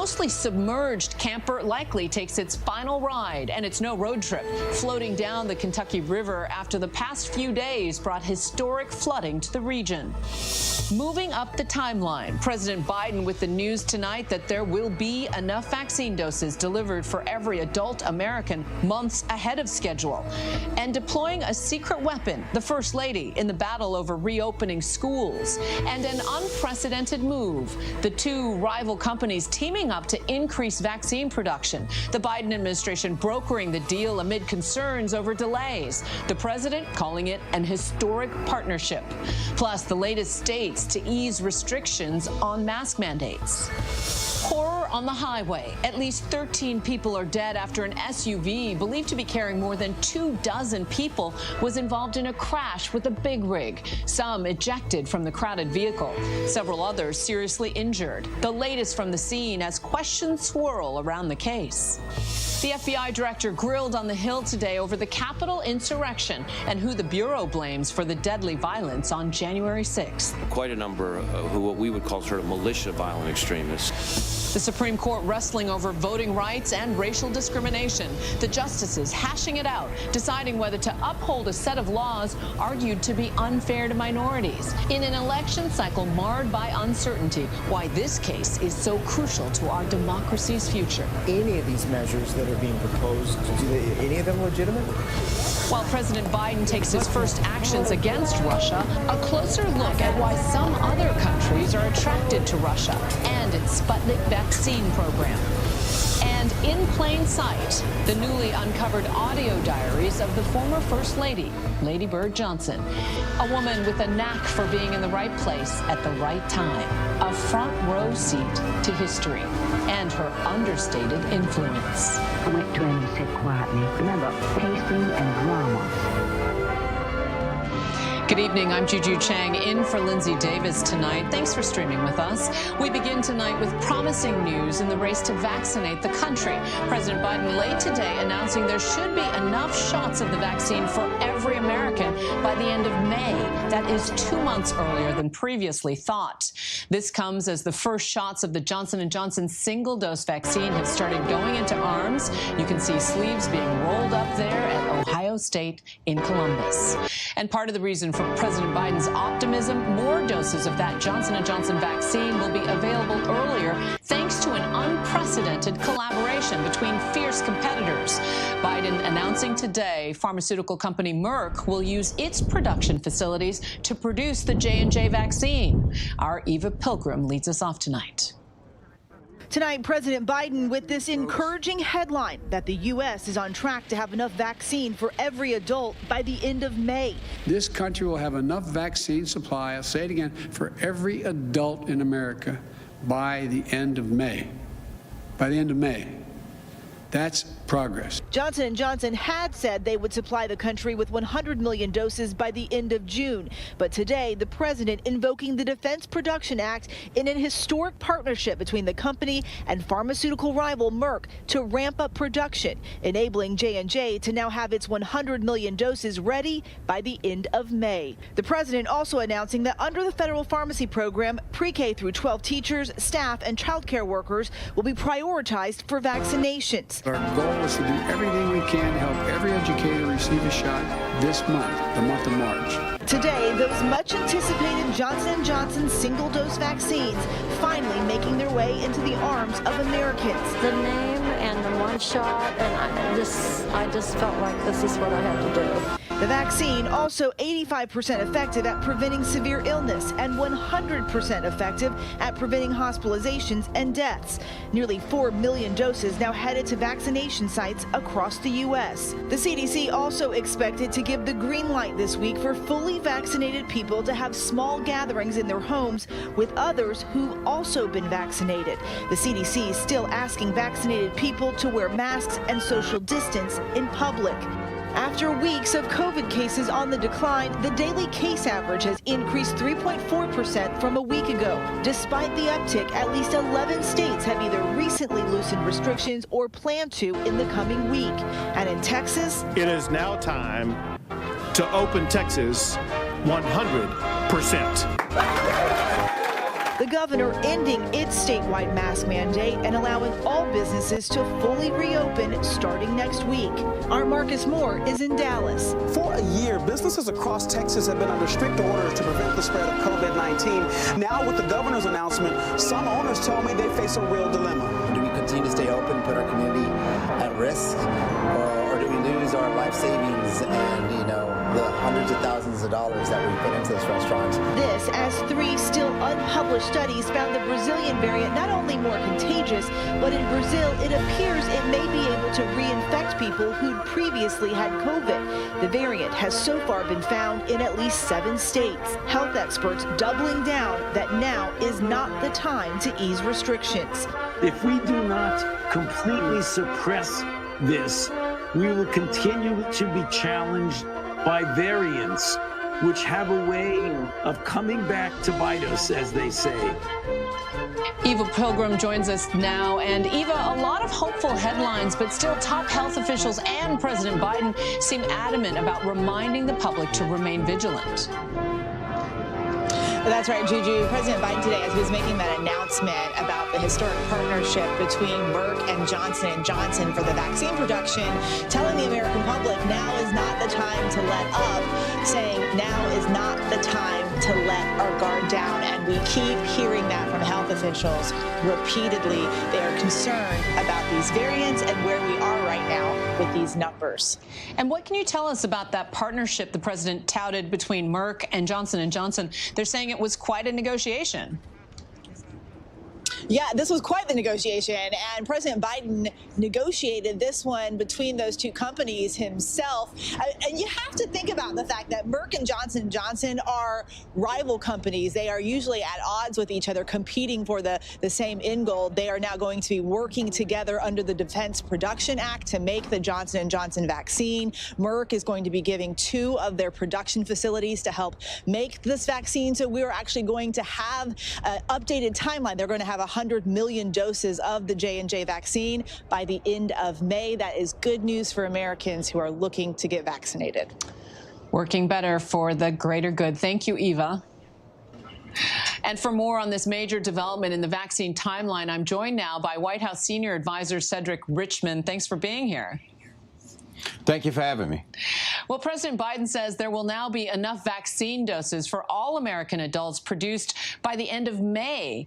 mostly submerged camper likely takes its final ride, and it's no road trip, floating down the Kentucky River after the past few days brought historic flooding to the region. Moving up the timeline, President Biden with the news tonight that there will be enough vaccine doses delivered for every adult American months ahead of schedule, and deploying a secret weapon, the First Lady, in the battle over reopening schools, and an unprecedented move, the two rival companies teaming up to increase vaccine production, the Biden administration brokering the deal amid concerns over delays, the president calling it an historic partnership, plus the latest states to ease restrictions on mask mandates. Horror on the highway. At least 13 people are dead after an SUV believed to be carrying more than 24 people was involved in a crash with a big rig. Some ejected from the crowded vehicle. Several others seriously injured. The latest from the scene as questions swirl around the case. The FBI director grilled on the Hill today over the Capitol insurrection and who the Bureau blames for the deadly violence on January 6th. Quite a number who what we would call sort of militia violent extremists. The Supreme Court wrestling over voting rights and racial discrimination. The justices hashing it out, deciding whether to uphold a set of laws argued to be unfair to minorities. In an election cycle marred by uncertainty, why this case is so crucial to our democracy's future. Any of these measures that are being proposed, any of them legitimate? While President Biden takes his first actions against Russia, a closer look at why some other countries are attracted to Russia and its Sputnik vaccine program. And in plain sight, the newly uncovered audio diaries of the former First Lady, Lady Bird Johnson, a woman with a knack for being in the right place at the right time, a front row seat to history, and her understated influence. I went to him and said quietly, remember, pacing and drama. Good evening, I'm Juju Chang in for Lindsay Davis tonight. Thanks for streaming with us. We begin tonight with promising news in the race to vaccinate the country. President Biden late today announcing there should be enough shots of the vaccine for every American by the end of May. That is 2 months earlier than previously thought. This comes as the first shots of the Johnson & Johnson single-dose vaccine have started going into arms. You can see sleeves being rolled up there at Ohio State in Columbus. And part of the reason for President Biden's optimism, more doses of that Johnson & Johnson vaccine will be available earlier thanks to an unprecedented collaboration between fierce competitors. Biden announcing today pharmaceutical company Merck will use its production facilities to produce the J&J vaccine. Our Eva Pilgrim leads us off tonight. Tonight, President Biden with this encouraging headline that the U.S. is on track to have enough vaccine for every adult by the end of May. This country will have enough vaccine supply, I'll say it again, for every adult in America by the end of May. By the end of May. That's progress. Johnson & Johnson had said they would supply the country with 100 million doses by the end of June. But today, the president invoking the Defense Production Act in an historic partnership between the company and pharmaceutical rival Merck to ramp up production, enabling J&J to now have its 100 million doses ready by the end of May. The president also announcing that under the federal pharmacy program, pre-K through 12 teachers, staff, and child care workers will be prioritized for vaccinations. Our goal is to do everything we can to help every educator receive a shot this month, the month of March. Today, those much anticipated Johnson & Johnson single-dose vaccines finally making their way into the arms of Americans. The name and the one shot, and I just felt like this is what I had to do. The vaccine also 85% effective at preventing severe illness and 100% effective at preventing hospitalizations and deaths. Nearly 4 million doses now headed to vaccination sites across the U.S. The CDC also expected to give the green light this week for fully vaccinated people to have small gatherings in their homes with others who've also been vaccinated. The CDC is still asking vaccinated people to wear masks and social distance in public. After weeks of COVID cases on the decline, the daily case average has increased 3.4% from a week ago. Despite the uptick, at least 11 states have either recently loosened restrictions or plan to in the coming week. And in Texas, it is now time to open Texas 100%. The governor ending its statewide mask mandate and allowing all businesses to fully reopen starting next week. Our Marcus Moore is in Dallas. For a year, businesses across Texas have been under strict orders to prevent the spread of COVID-19. Now, with the governor's announcement, some owners tell me they face a real dilemma. Do we continue to stay open, put our community at risk, or do we lose our life savings and, the hundreds of thousands of dollars that we put into this restaurant? This as 3 still unpublished studies found the Brazilian variant not only more contagious, but in Brazil it appears it may be able to reinfect people who'd previously had COVID. The variant has so far been found in at least 7 states. Health experts doubling down that now is not the time to ease restrictions. If we do not completely suppress this, we will continue to be challenged by variants, which have a way of coming back to bite us, as they say. Eva Pilgrim joins us now. And Eva, a lot of hopeful headlines, but still top health officials and President Biden seem adamant about reminding the public to remain vigilant. That's right, Juju. President Biden today, as he was making that announcement about the historic partnership between Merck and Johnson & Johnson for the vaccine production, telling the American public now is not the time to let up, saying now is not the time to let our guard down. And we keep hearing that from health officials repeatedly. They are concerned about these variants and where we are right now with these numbers. And what can you tell us about that partnership the president touted between Merck and Johnson & Johnson? They're saying it was quite a negotiation. Yeah, this was quite the negotiation, and President Biden negotiated this one between those 2 companies himself. And you have to think about the fact that Merck and Johnson & Johnson are rival companies. They are usually at odds with each other, competing for the same end goal. They are now going to be working together under the Defense Production Act to make the Johnson & Johnson vaccine. Merck is going to be giving 2 of their production facilities to help make this vaccine. So we're actually going to have an updated timeline. They're going to have 100 million doses of the J&J vaccine by the end of May. That is good news for Americans who are looking to get vaccinated. Working better for the greater good. Thank you, Eva. And for more on this major development in the vaccine timeline, I'm joined now by White House Senior Advisor Cedric Richmond. Thanks for being here. Thank you for having me. Well, President Biden says there will now be enough vaccine doses for all American adults produced by the end of May.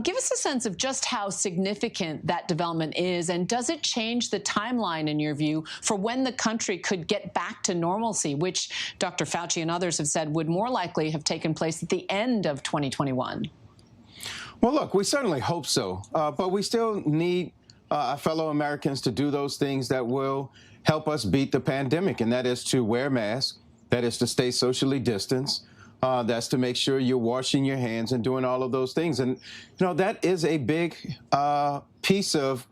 Give us a sense of just how significant that development is, and does it change the timeline, in your view, for when the country could get back to normalcy, which Dr. Fauci and others have said would more likely have taken place at the end of 2021? Well, look, we certainly hope so, but we still need our fellow Americans to do those things that will help us beat the pandemic, and that is to wear masks, that is to stay socially distanced, that's to make sure you're washing your hands and doing all of those things. And, that is a big piece of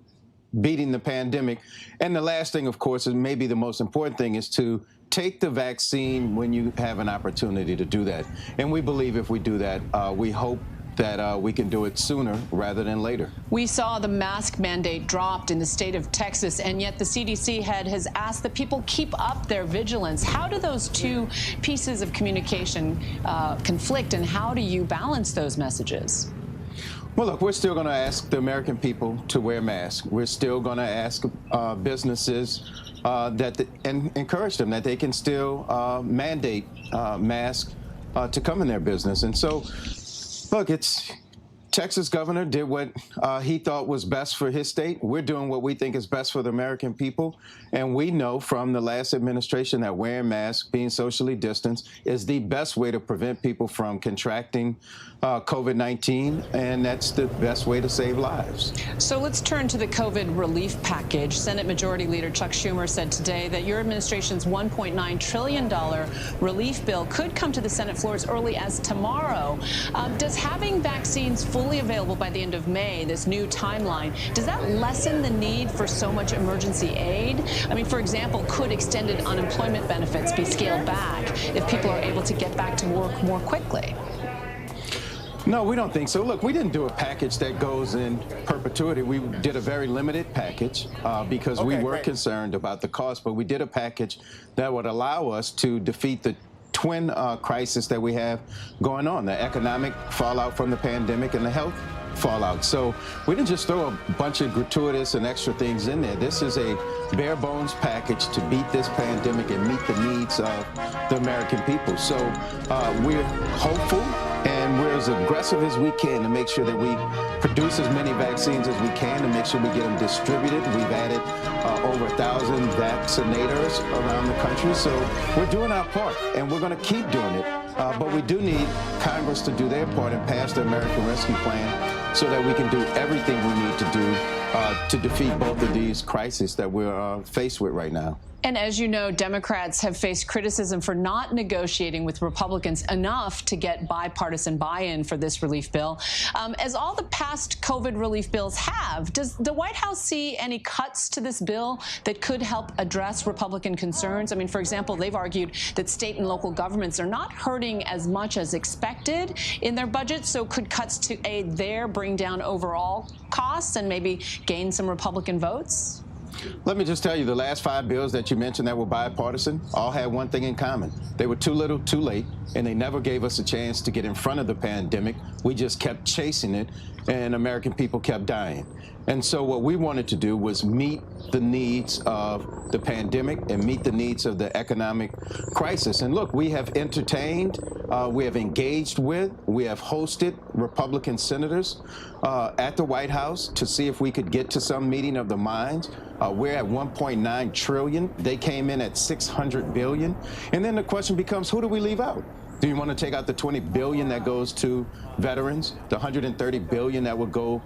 beating the pandemic. And the last thing, of course, is maybe the most important thing, is to take the vaccine when you have an opportunity to do that. And we believe if we do that, we hope that we can do it sooner rather than later. We saw the mask mandate dropped in the state of Texas, and yet the CDC head has asked that people keep up their vigilance. How do those 2 pieces of communication conflict, and how do you balance those messages? Well, look, we're still going to ask the American people to wear masks. We're still going to ask businesses and encourage them that they can still mandate masks to come in their business. And so, look, Texas governor did what he thought was best for his state. We're doing what we think is best for the American people. And we know from the last administration that wearing masks, being socially distanced, is the best way to prevent people from contracting COVID-19. And that's the best way to save lives. So let's turn to the COVID relief package. Senate Majority Leader Chuck Schumer said today that your administration's $1.9 trillion relief bill could come to the Senate floor as early as tomorrow. Does having vaccines fully available by the end of May, this new timeline, does that lessen the need for so much emergency aid? I mean, for example, could extended unemployment benefits be scaled back if people are able to get back to work more quickly? No, we don't think so. Look, we didn't do a package that goes in perpetuity. We did a very limited package because we were concerned about the cost, but we did a package that would allow us to defeat the twin crisis that we have going on, the economic fallout from the pandemic and the health fallout. So we didn't just throw a bunch of gratuitous and extra things in there. This is a bare bones package to beat this pandemic and meet the needs of the American people. So we're hopeful and we're as aggressive as we can to make sure that we produce as many vaccines as we can to make sure we get them distributed. We've added over 1,000 vaccinators around the country. So we're doing our part and we're going to keep doing it. But we do need Congress to do their part and pass the American Rescue Plan so that we can do everything we need to do to defeat both of these crises that we're faced with right now. And as you know, Democrats have faced criticism for not negotiating with Republicans enough to get bipartisan buy-in for this relief bill. As all the past COVID relief bills have, does the White House see any cuts to this bill that could help address Republican concerns? I mean, for example, they've argued that state and local governments are not hurting as much as expected in their budgets, so could cuts to aid there bring down overall costs and maybe gain some Republican votes? Let me just tell you, the last 5 bills that you mentioned that were bipartisan all had one thing in common. They were too little, too late, and they never gave us a chance to get in front of the pandemic. We just kept chasing it, and American people kept dying. And so what we wanted to do was meet the needs of the pandemic and meet the needs of the economic crisis. And look, we have entertained, we have engaged with, we have hosted Republican senators at the White House to see if we could get to some meeting of the minds. We're at $1.9 trillion. They came in at $600 billion. And then the question becomes, who do we leave out? Do you want to take out the $20 billion that goes to veterans, the $130 billion that would go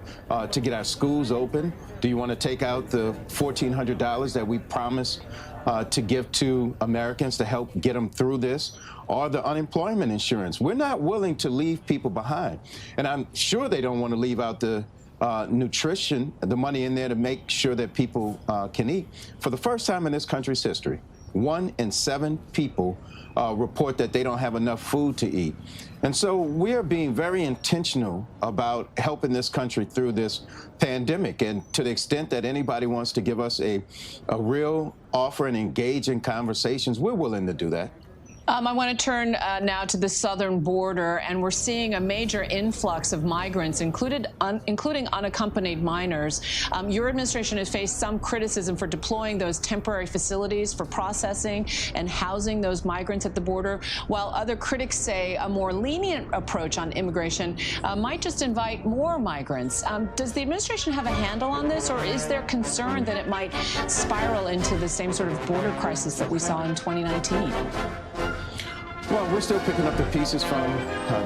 to get our schools open? Do you want to take out the $1,400 that we promised to give to Americans to help get them through this? Or the unemployment insurance? We're not willing to leave people behind. And I'm sure they don't want to leave out the nutrition, the money in there to make sure that people can eat. For the first time in this country's history, 1 in 7 people report that they don't have enough food to eat. And so we are being very intentional about helping this country through this pandemic. And to the extent that anybody wants to give us a real offer and engage in conversations, we're willing to do that. I want to turn now to the southern border, and we're seeing a major influx of migrants, including unaccompanied minors. Your administration has faced some criticism for deploying those temporary facilities for processing and housing those migrants at the border, while other critics say a more lenient approach on immigration might just invite more migrants. Does the administration have a handle on this, or is there concern that it might spiral into the same sort of border crisis that we saw in 2019? Well, we're still picking up the pieces from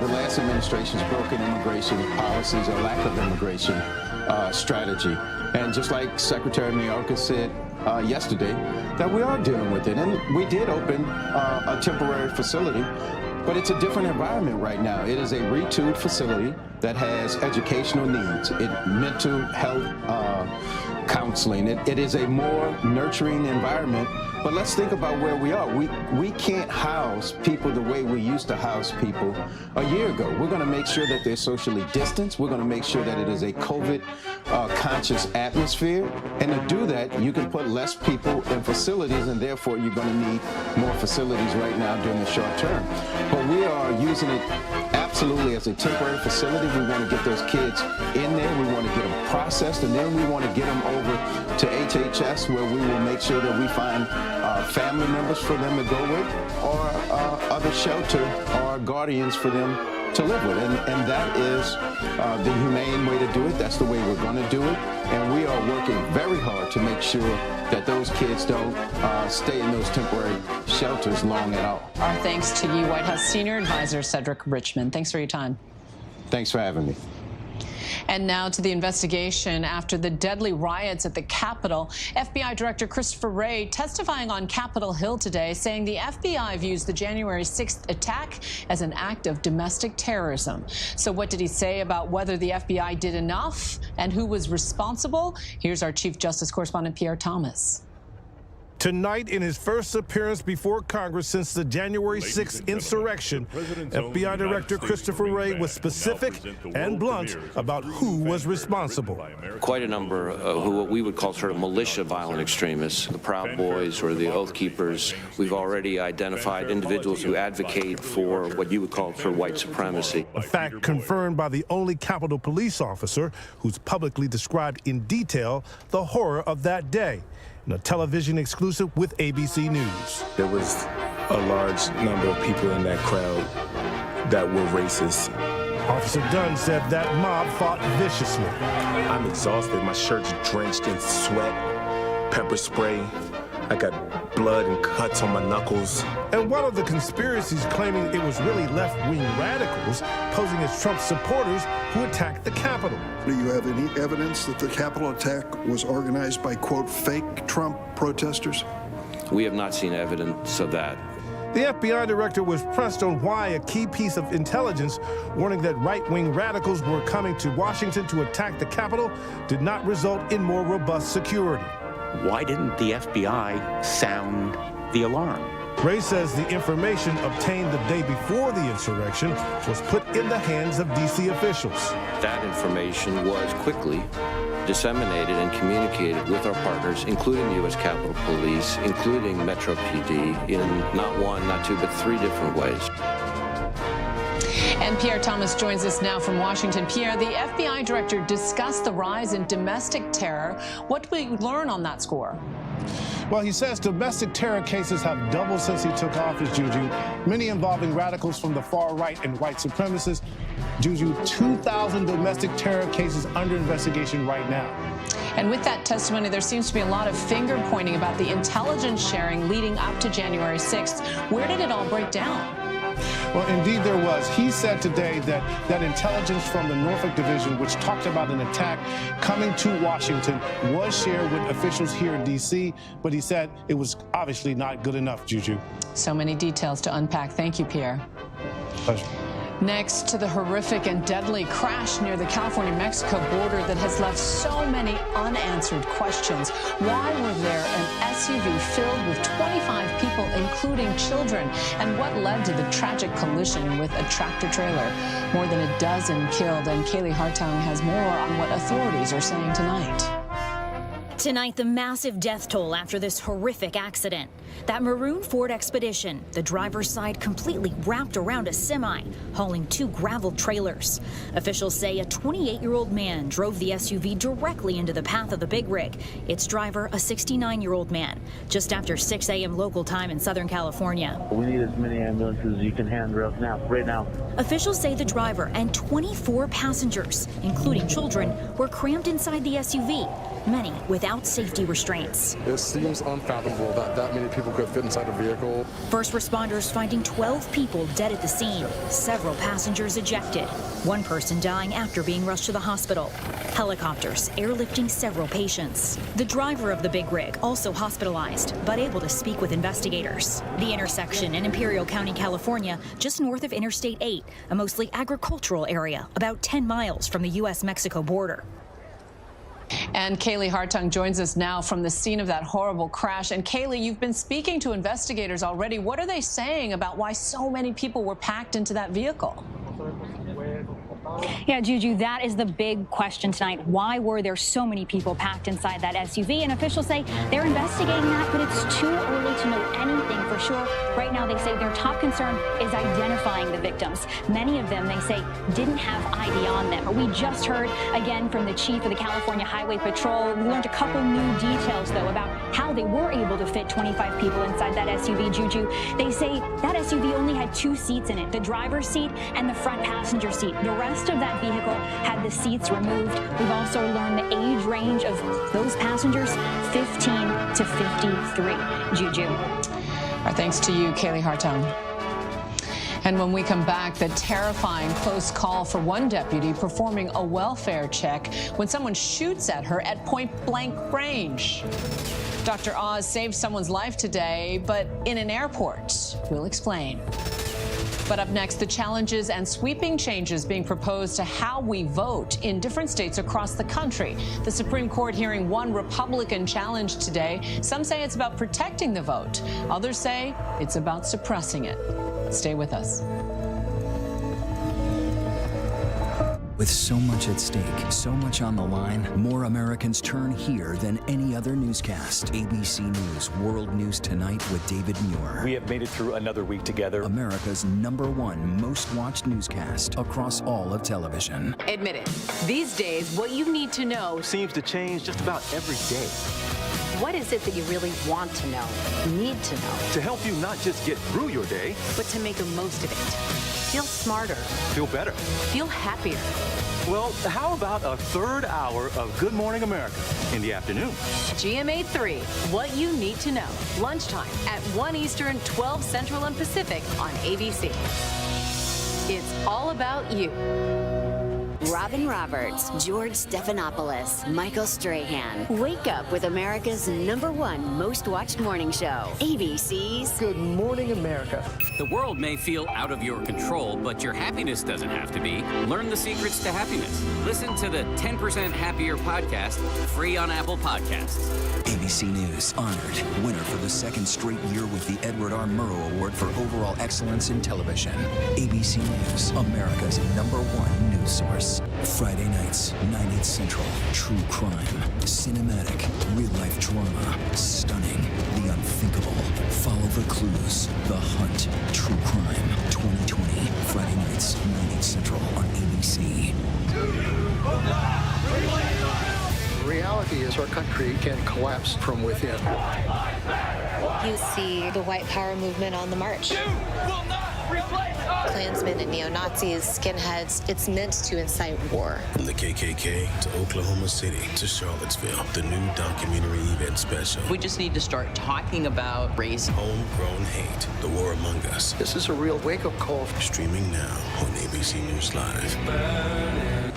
the last administration's broken immigration policies or lack of immigration strategy. And just like Secretary Mayorkas said yesterday, that we are dealing with it. And we did open a temporary facility, but it's a different environment right now. It is a retooled facility that has educational needs, mental health counseling. It is a more nurturing environment. But let's think about where we are. We can't house people the way we used to house people a year ago. We're going to make sure that they're socially distanced. We're going to make sure that it is a COVID-conscious atmosphere. And to do that, you can put less people in facilities, and therefore you're going to need more facilities right now during the short term. But we are using it absolutely as a temporary facility. We want to get those kids in there. We want to get them processed, and then we want to get them over to HHS, where we will make sure that we find family members for them to go with, or other shelter or guardians for them to live with. And that is the humane way to do it. That's the way we're going to do it. And we are working very hard to make sure that those kids don't stay in those temporary shelters long at all. Our thanks to you, White House Senior Advisor Cedric Richmond. Thanks for your time. Thanks for having me. And now to the investigation after the deadly riots at the Capitol. FBI Director Christopher Wray testifying on Capitol Hill today, saying the FBI views the January 6th attack as an act of domestic terrorism. So what did he say about whether the FBI did enough and who was responsible? Here's our Chief Justice correspondent, Pierre Thomas. Tonight, in his first appearance before Congress since the January 6th insurrection, FBI Director Christopher Wray was specific and blunt about who was responsible. Quite a number who what we would call sort of militia violent extremists, the Proud Boys or the Oath Keepers. We've already identified individuals who advocate for what you would call sort of white supremacy. A fact confirmed by the only Capitol Police officer who's publicly described in detail the horror of that day. In a television exclusive with ABC News. There was a large number of people in that crowd that were racist. Officer Dunn said that mob fought viciously. I'm exhausted. My shirt's drenched in sweat, pepper spray. I got blood and cuts on my knuckles. And one of the conspiracies claiming it was really left-wing radicals posing as Trump supporters who attacked the Capitol. Do you have any evidence that the Capitol attack was organized by, quote, fake Trump protesters? We have not seen evidence of that. The FBI director was pressed on why a key piece of intelligence warning that right-wing radicals were coming to Washington to attack the Capitol did not result in more robust security. Why didn't the FBI sound the alarm? Wray says the information obtained the day before the insurrection was put in the hands of D.C. officials. That information was quickly disseminated and communicated with our partners, including the U.S. Capitol Police, including Metro PD, in not one, not two, but 3 different ways. And Pierre Thomas joins us now from Washington. Pierre, the FBI director discussed the rise in domestic terror. What do we learn on that score? Well, he says domestic terror cases have doubled since he took office, Juju, many involving radicals from the far right and white supremacists. Juju, 2,000 domestic terror cases under investigation right now. And with that testimony, there seems to be a lot of finger pointing about the intelligence sharing leading up to January 6th. Where did it all break down? Well, indeed there was. He said today that intelligence from the Norfolk Division, which talked about an attack coming to Washington, was shared with officials here in D.C., but he said it was obviously not good enough, Juju. So many details to unpack. Thank you, Pierre. Pleasure. Next to the horrific and deadly crash near the California-Mexico border that has left so many unanswered questions. Why was there an SUV filled with 25 people, including children? And what led to the tragic collision with a tractor-trailer? More than a dozen killed, and Kaylee Hartung has more on what authorities are saying tonight. Tonight, the massive death toll after this horrific accident. That maroon Ford Expedition, the driver's side completely wrapped around a semi, hauling 2 gravel trailers. Officials say a 28-year-old man drove the SUV directly into the path of the big rig. Its driver, a 69-year-old man, just after 6 a.m. local time in Southern California. We need as many ambulances as you can hand right now. Officials say the driver and 24 passengers, including children, were crammed inside the SUV, many without safety restraints. It seems unfathomable that many people could fit inside a vehicle. First responders finding 12 people dead at the scene, several passengers ejected, one person dying after being rushed to the hospital. Helicopters airlifting several patients. The driver of the big rig also hospitalized, but able to speak with investigators. The intersection in Imperial County, California, just north of Interstate 8, a mostly agricultural area, about 10 miles from the U.S.-Mexico border. And Kaylee Hartung joins us now from the scene of that horrible crash. And Kaylee, you've been speaking to investigators already. What are they saying about why so many people were packed into that vehicle? Yeah, Juju, that is the big question tonight. Why were there so many people packed inside that SUV? And officials say they're investigating that, but it's too early to know anything for sure. Right now, they say their top concern is identifying the victims. Many of them, they say, didn't have ID on them. We just heard again from the chief of the California Highway Patrol. We learned a couple new details, though, about how they were able to fit 25 people inside that SUV, Juju. They say that SUV only had 2 seats in it, the driver's seat and the front passenger seat. The rest of that vehicle had the seats removed. We've also learned the age range of those passengers, 15 to 53, Juju. Our thanks to you, Kaylee Hartung. And when we come back, the terrifying close call for one deputy performing a welfare check when someone shoots at her at point-blank range. Dr. Oz saved someone's life today, but in an airport. We'll explain. But up next, the challenges and sweeping changes being proposed to how we vote in different states across the country. The Supreme Court hearing one Republican challenge today. Some say it's about protecting the vote. Others say it's about suppressing it. Stay with us. With so much at stake, so much on the line, more Americans turn here than any other newscast. ABC News World News Tonight with David Muir. We have made it through another week together. America's #1 most watched newscast across all of television. Admit it, these days, what you need to know seems to change just about every day. What is it that you really want to know, need to know? To help you not just get through your day, but to make the most of it. Feel smarter. Feel better. Feel happier. Well, how about a third hour of Good Morning America in the afternoon? GMA 3, what you need to know. Lunchtime at 1 Eastern, 12 Central and Pacific on ABC. It's all about you. Robin Roberts, George Stephanopoulos, Michael Strahan. Wake up with America's #1 most watched morning show. ABC's Good Morning America. The world may feel out of your control, but your happiness doesn't have to be. Learn the secrets to happiness. Listen to the 10% Happier podcast, free on Apple Podcasts. ABC News honored winner for the second straight year with the Edward R. Murrow Award for Overall Excellence in Television. ABC News, America's #1 news source. Friday nights, 9/8 Central. True crime, cinematic, real-life drama, stunning, the unthinkable. Follow the clues. The Hunt. True crime. 2020. Friday nights, 9/8 Central on ABC. The reality is our country can collapse from within. You see the white power movement on the march. Klansmen and neo-Nazis, skinheads, it's meant to incite war. From the KKK to Oklahoma City to Charlottesville, the new documentary event special. We just need to start talking about race. Homegrown hate, the war among us. This is a real wake-up call. Streaming now on ABC News Live.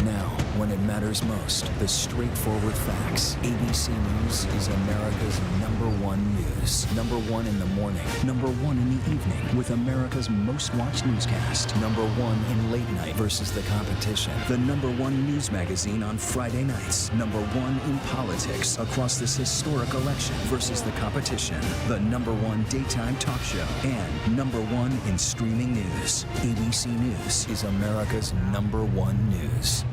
Now, when it matters most, the straightforward facts. ABC News is America's #1 news. #1 in the morning, #1 in the evening, with America's most watched newscast. #1 in late night versus the competition. The #1 news magazine on Friday nights. #1 in politics across this historic election versus the competition. The #1 daytime talk show. And #1 in streaming news. ABC News is America's #1 news.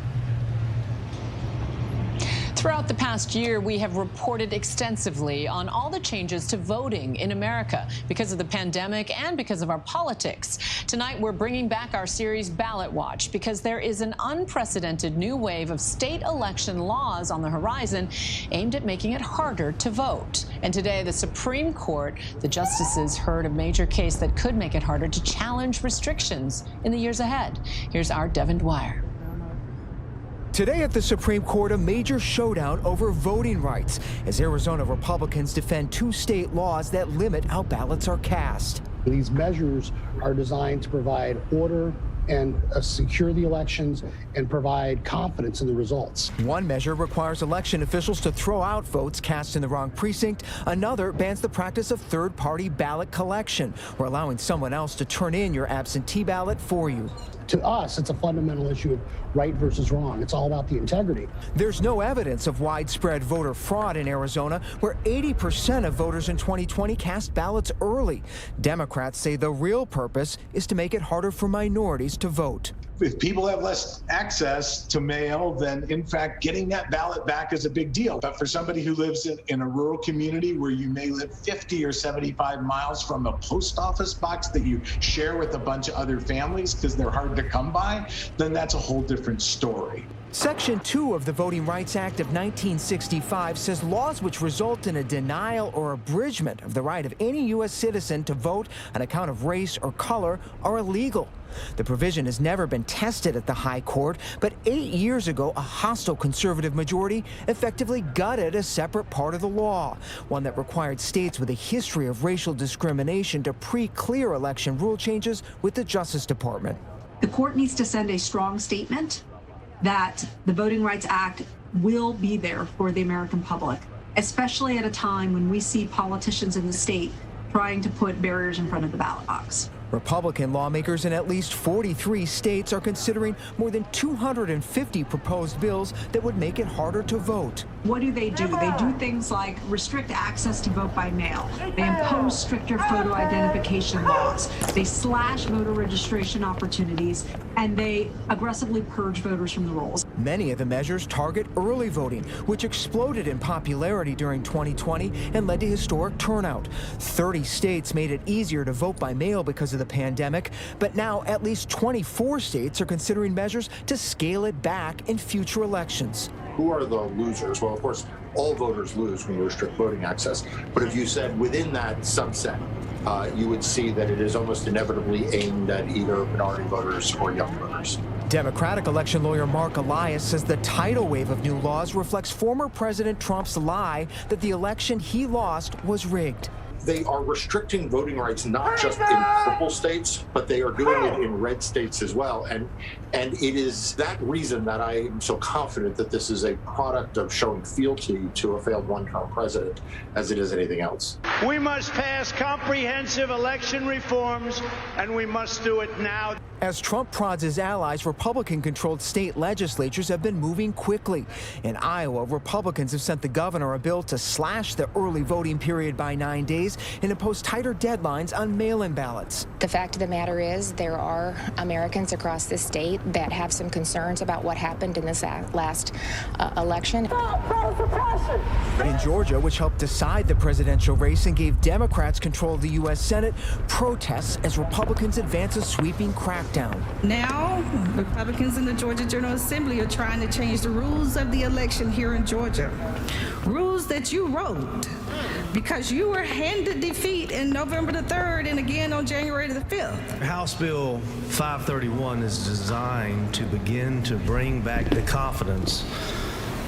Throughout the past year, we have reported extensively on all the changes to voting in America because of the pandemic and because of our politics. Tonight, we're bringing back our series Ballot Watch because there is an unprecedented new wave of state election laws on the horizon aimed at making it harder to vote. And today, the Supreme Court, the justices heard a major case that could make it harder to challenge restrictions in the years ahead. Here's our Devin Dwyer. Today at the Supreme Court, a major showdown over voting rights as Arizona Republicans defend 2 state laws that limit how ballots are cast. These measures are designed to provide order and secure the elections and provide confidence in the results. One measure requires election officials to throw out votes cast in the wrong precinct. Another bans the practice of third-party ballot collection or allowing someone else to turn in your absentee ballot for you. To us, it's a fundamental issue of right versus wrong. It's all about the integrity. There's no evidence of widespread voter fraud in Arizona, where 80% of voters in 2020 cast ballots early. Democrats say the real purpose is to make it harder for minorities to vote. If people have less access to mail, then in fact getting that ballot back is a big deal. But for somebody who lives in a rural community where you may live 50 or 75 miles from a post office box that you share with a bunch of other families because they're hard to come by, then that's a whole different story. Section 2 of the Voting Rights Act of 1965 says laws which result in a denial or abridgment of the right of any U.S. citizen to vote on account of race or color are illegal. The provision has never been tested at the High Court, but 8 years ago, a hostile conservative majority effectively gutted a separate part of the law, one that required states with a history of racial discrimination to pre-clear election rule changes with the Justice Department. The court needs to send a strong statement that the Voting Rights Act will be there for the American public, especially at a time when we see politicians in the state trying to put barriers in front of the ballot box. Republican lawmakers in at least 43 states are considering more than 250 proposed bills that would make it harder to vote. What do? They do things like restrict access to vote by mail. They impose stricter photo identification laws. They slash voter registration opportunities, and they aggressively purge voters from the rolls. Many of the measures target early voting, which exploded in popularity during 2020 and led to historic turnout. 30 states made it easier to vote by mail because of the pandemic, but now at least 24 states are considering measures to scale it back in future elections. Who are the losers? Well, of course, all voters lose when you restrict voting access. But if you said within that subset, you would see that it is almost inevitably aimed at either minority voters or young voters. Democratic election lawyer Mark Elias says the tidal wave of new laws reflects former President Trump's lie that the election he lost was rigged. They are restricting voting rights not just in purple states, but they are doing it in red states as well. And it is that reason that I am so confident that this is a product of showing fealty to a failed one-term president as it is anything else. We must pass comprehensive election reforms, and we must do it now. As Trump prods his allies, Republican-controlled state legislatures have been moving quickly. In Iowa, Republicans have sent the governor a bill to slash the early voting period by 9 days and impose tighter deadlines on mail-in ballots. The fact of the matter is there are Americans across this state that have some concerns about what happened in this last election. In Georgia, which helped decide the presidential race and gave Democrats control of the U.S. Senate, protests as Republicans advance a sweeping crackdown. Now, Republicans in the Georgia General Assembly are trying to change the rules of the election here in Georgia. Rules that you wrote because you were handed defeat in November the 3rd and again on January the 5th. House Bill 531 is designed to begin to bring back the confidence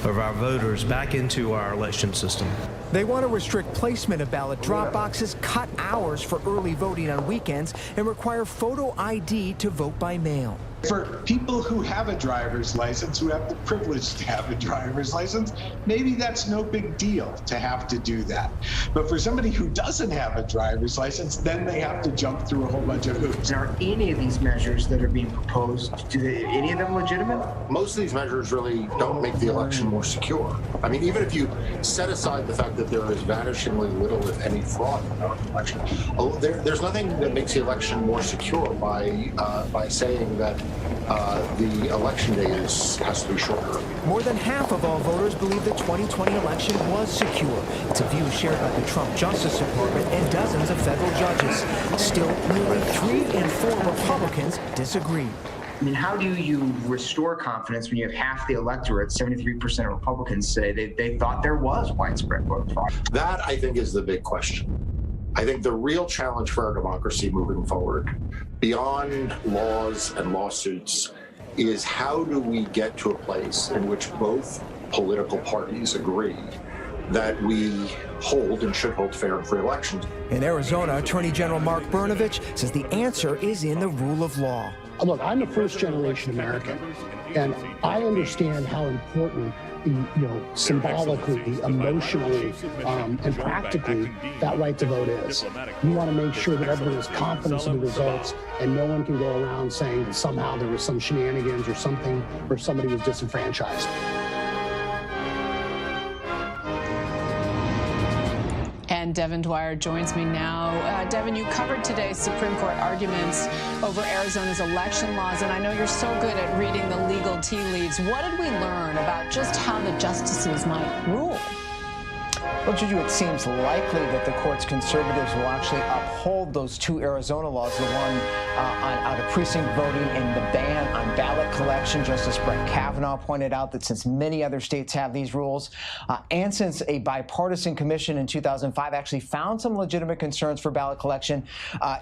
of our voters back into our election system. They want to restrict placement of ballot drop boxes, cut hours for early voting on weekends, and require photo ID to vote by mail. For people who have a driver's license, who have the privilege to have a driver's license, maybe that's no big deal to have to do that. But for somebody who doesn't have a driver's license, then they have to jump through a whole bunch of hoops. Are any of these measures that are being proposed, any of them legitimate? Most of these measures really don't make the election more secure. I mean, even if you set aside the fact that there is vanishingly little, if any, fraud in our election, there's nothing that makes the election more secure by saying that the election day has to be shorter. More than half of all voters believe the 2020 election was secure. It's a view shared by the Trump Justice Department and dozens of federal judges. Still, nearly 3 in 4 Republicans disagree. I mean, how do you restore confidence when you have half the electorate, 73% of Republicans say they thought there was widespread voter fraud? That, I think, is the big question. I think the real challenge for our democracy moving forward, beyond laws and lawsuits, is how do we get to a place in which both political parties agree that we hold and should hold fair and free elections. In Arizona, Attorney General Mark Brnovich says the answer is in the rule of law. Look, I'm a first-generation American, and I understand how important, symbolically, emotionally, and practically that right to vote is. We want to make sure that everyone has confidence in the results, and no one can go around saying that somehow there was some shenanigans or something, or somebody was disenfranchised. And Devin Dwyer joins me now. Devin, you covered today's Supreme Court arguments over Arizona's election laws, and I know you're so good at reading the legal tea leaves. What did we learn about just how the justices might rule? Well, Juju, it seems likely that the court's conservatives will actually uphold those 2 Arizona laws, the one on out-of-precinct voting and the ban on ballot collection. Justice Brett Kavanaugh pointed out that since many other states have these rules, and since a bipartisan commission in 2005 actually found some legitimate concerns for ballot collection,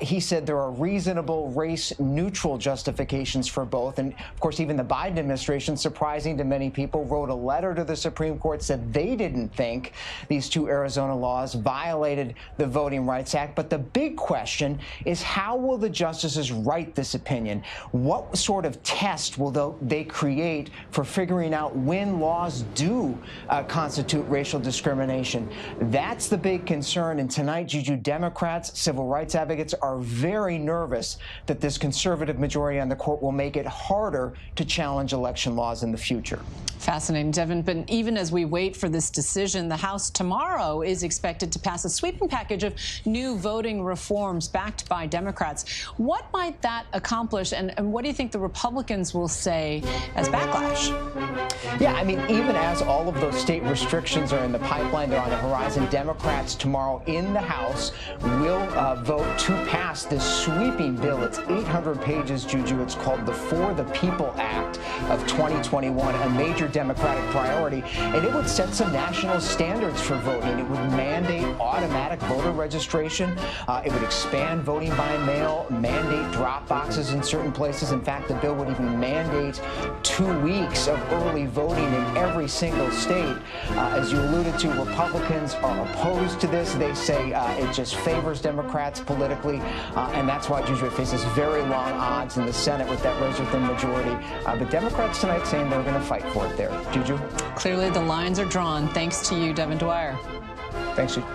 he said there are reasonable race-neutral justifications for both. And, of course, even the Biden administration, surprising to many people, wrote a letter to the Supreme Court, said they didn't think these 2 two Arizona laws violated the Voting Rights Act. But the big question is, how will the justices write this opinion? What sort of test will they create for figuring out when laws do constitute racial discrimination? That's the big concern. And tonight, Juju, Democrats, civil rights advocates are very nervous that this conservative majority on the court will make it harder to challenge election laws in the future. Fascinating, Devin. But even as we wait for this decision, the House tomorrow is expected to pass a sweeping package of new voting reforms backed by Democrats. What might that accomplish, and what do you think the Republicans will say as backlash? Yeah, I mean, even as all of those state restrictions are in the pipeline, they're on the horizon, Democrats tomorrow in the House will vote to pass this sweeping bill. It's 800 pages, Juju. It's called the For the People Act of 2021, a major Democratic priority, and it would set some national standards for voting. It would mandate automatic voter registration. It would expand voting by mail, mandate drop boxes in certain places. In fact, the bill would even mandate 2 weeks of early voting in every single state. As you alluded to, Republicans are opposed to this. They say it just favors Democrats politically, and that's why Juju faces very long odds in the Senate with that razor-thin majority. But Democrats tonight saying they're going to fight for it there. Juju? Clearly the lines are drawn. Thanks to you, Devin Dwyer. Thanks, Juju.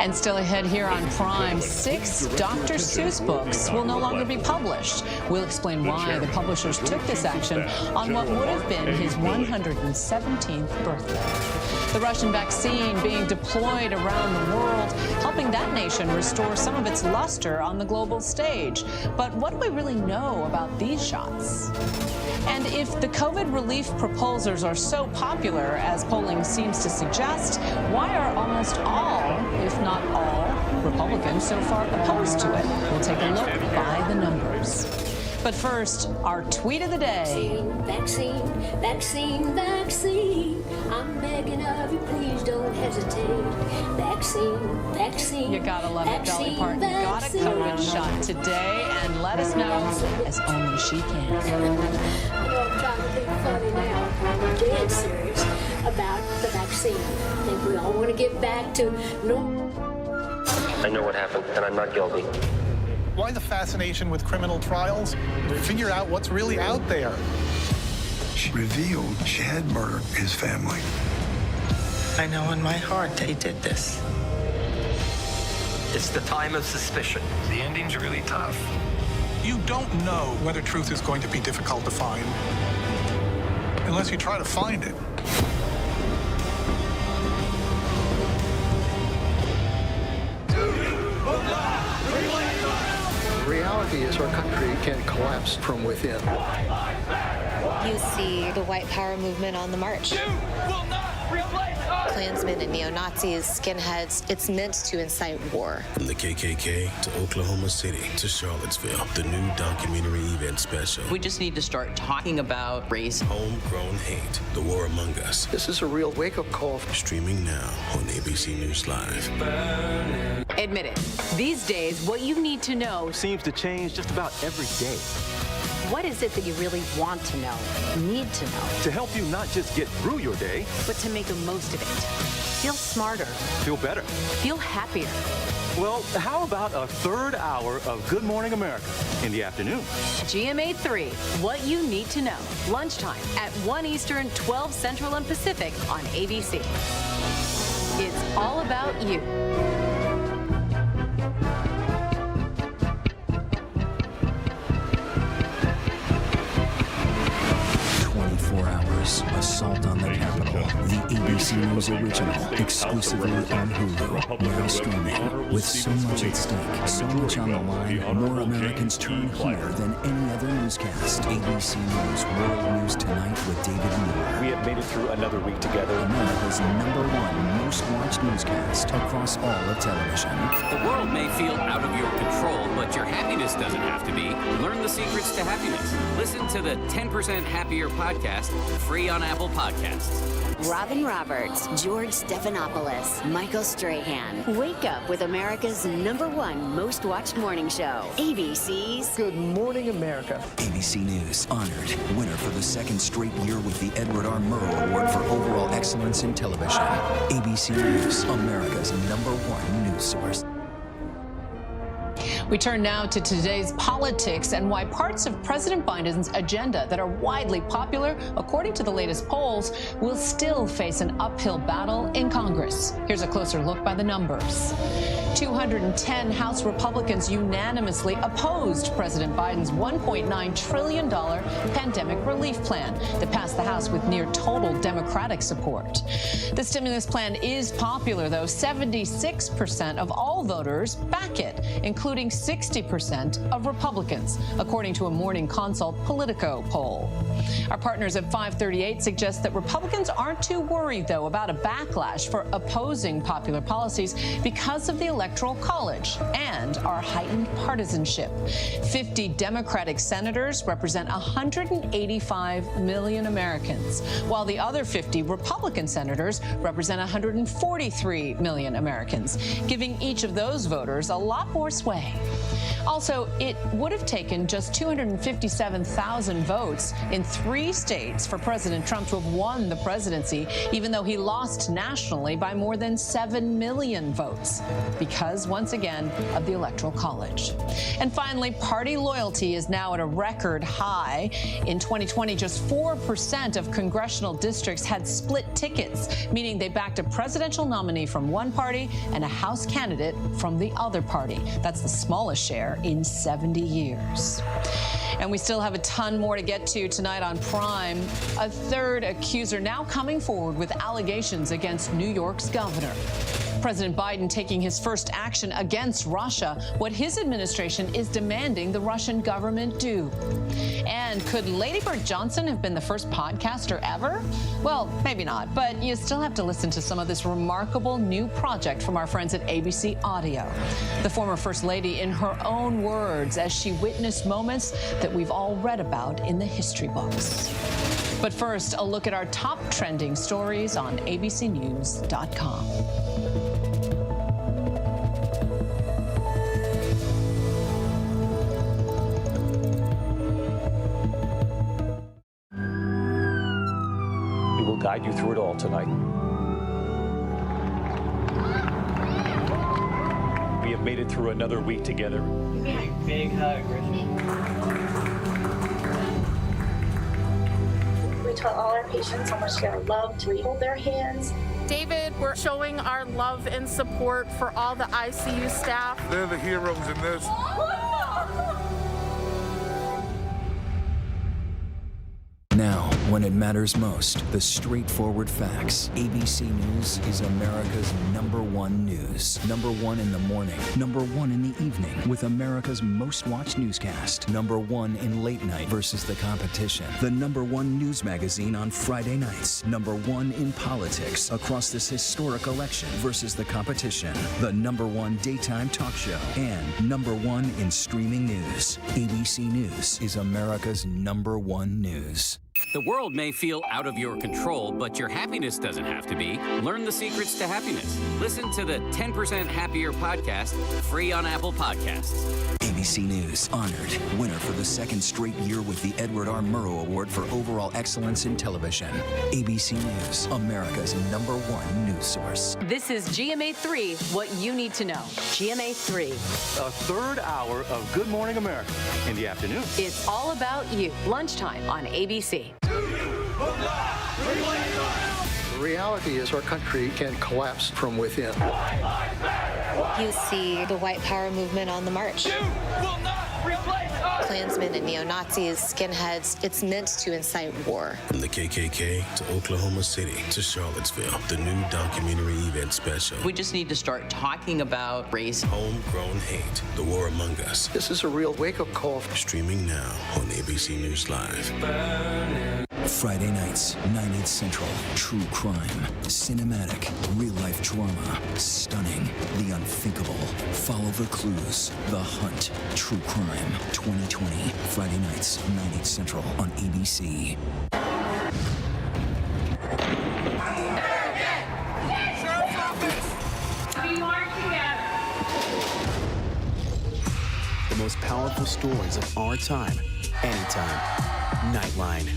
And still ahead here on Prime, 6 Dr. Seuss books will no longer be published. We'll explain why the publishers took this action on what would have been his 117th birthday. The Russian vaccine being deployed around the world, helping that nation restore some of its luster on the global stage. But what do we really know about these shots? And if the COVID relief proposals are so popular, as polling seems to suggest, why are almost all, if not all, Republicans so far opposed to it? We'll take a look by the numbers. But first, our tweet of the day. Vaccine, vaccine, vaccine. I'm begging of you, please don't hesitate. Vaccine, vaccine. You gotta love it, Dolly Parton. Got a COVID shot today, and let us know as only she can. I know I'm trying to be funny now. I'm dead serious about the vaccine. I think we all want to get back to normal. I know what happened, and I'm not guilty. Why the fascination with criminal trials? Figure out what's really out there. She revealed she had murdered his family. I know in my heart they did this. It's the time of suspicion. The ending's really tough. You don't know whether truth is going to be difficult to find unless you try to find it. The reality is our country can collapse from within. You see the white power movement on the march. Klansmen and neo-Nazis, skinheads, it's meant to incite war. From the KKK to Oklahoma City to Charlottesville, the new documentary event special. We just need to start talking about race. Homegrown hate, the war among us. This is a real wake-up call. Streaming now on ABC News Live. Admit it, these days, what you need to know seems to change just about every day. What is it that you really want to know, need to know? To help you not just get through your day, but to make the most of it. Feel smarter. Feel better. Feel happier. Well, how about a third hour of Good Morning America in the afternoon? GMA 3, what you need to know. Lunchtime at 1 Eastern, 12 Central and Pacific on ABC. It's all about you. Assault on the Capitol, the ABC News original, exclusively on Hulu, now streaming. With so much at stake, so much on the line, more Americans turn here than any other newscast. ABC News World News Tonight with David Muir. We have made it through another week together. America's #1 most watched newscast across all of television. The world may feel out of your control, but but your happiness doesn't have to be. Learn the secrets to happiness. Listen to the 10% Happier podcast, free on Apple Podcasts. Robin Roberts, George Stephanopoulos, Michael Strahan. Wake up with America's #1 most watched morning show. ABC's Good Morning America. ABC News honored winner for the second straight year with the Edward R. Murrow Award for Overall Excellence in Television. ABC News, America's #1 news source. We turn now to today's politics and why parts of President Biden's agenda that are widely popular, according to the latest polls, will still face an uphill battle in Congress. Here's a closer look by the numbers. 210 House Republicans unanimously opposed President Biden's $1.9 trillion pandemic relief plan that passed the House with near total Democratic support. The stimulus plan is popular, though. 76% of all voters back it, including 60% of Republicans, according to a Morning Consult Politico poll. Our partners at 538 suggest that Republicans aren't too worried, though, about a backlash for opposing popular policies because of the Electoral College and our heightened partisanship. 50 Democratic senators represent 185 million Americans, while the other 50 Republican senators represent 143 million Americans, giving each of those voters a lot more sway. Also, it would have taken just 257,000 votes in 3 states for President Trump to have won the presidency, even though he lost nationally by more than 7 million votes, because, once again, of the Electoral College. And finally, party loyalty is now at a record high. In 2020, just 4% of congressional districts had split tickets, meaning they backed a presidential nominee from one party and a House candidate from the other party. That's the smallest share in 70 years. And we still have a ton more to get to tonight on Prime. A third accuser now coming forward with allegations against New York's governor. President Biden taking his first action against Russia, what his administration is demanding the Russian government do. And could Lady Bird Johnson have been the first podcaster ever? Well, maybe not, but you still have to listen to some of this remarkable new project from our friends at ABC Audio. The former First Lady in her own words as she witnessed moments that we've all read about in the history books. But first, a look at our top trending stories on abcnews.com. We will guide you through it all tonight. We have made it through another week together. Big hug, Griffin. We tell all our patients how much they're loved. We hold their hands. David, we're showing our love and support for all the ICU staff. They're the heroes in this. Now, when it matters most, the straightforward facts. ABC News is America's #1 news. #1 in the morning, #1 in the evening, with America's most watched newscast. #1 in late night versus the competition. The #1 news magazine on Friday nights. #1 in politics across this historic election versus the competition. The #1 daytime talk show. And #1 in streaming news. ABC News is America's #1 news. The world may feel out of your control, but your happiness doesn't have to be. Learn the secrets to happiness. Listen to the 10% Happier podcast, free on Apple Podcasts. ABC News honored winner for the second straight year with the Edward R. Murrow Award for Overall Excellence in Television. ABC News, America's #1 news source. This is GMA3, what you need to know. GMA3. A third hour of Good Morning America in the afternoon. It's all about you. Lunchtime on ABC. The reality is our country can collapse from within. You see the white power movement on the march. Klansmen and neo-Nazis, skinheads, it's meant to incite war. From the KKK to Oklahoma City to Charlottesville, the new documentary event special. We just need to start talking about race. Homegrown hate, the war among us. This is a real wake-up call. Streaming now on ABC News Live. Friday nights, 9/8 Central. True crime, cinematic, real-life drama, stunning, the unthinkable. Follow the clues. The Hunt. True crime. 2020. Friday nights, 9/8 Central on ABC. The most powerful stories of our time, anytime. Nightline.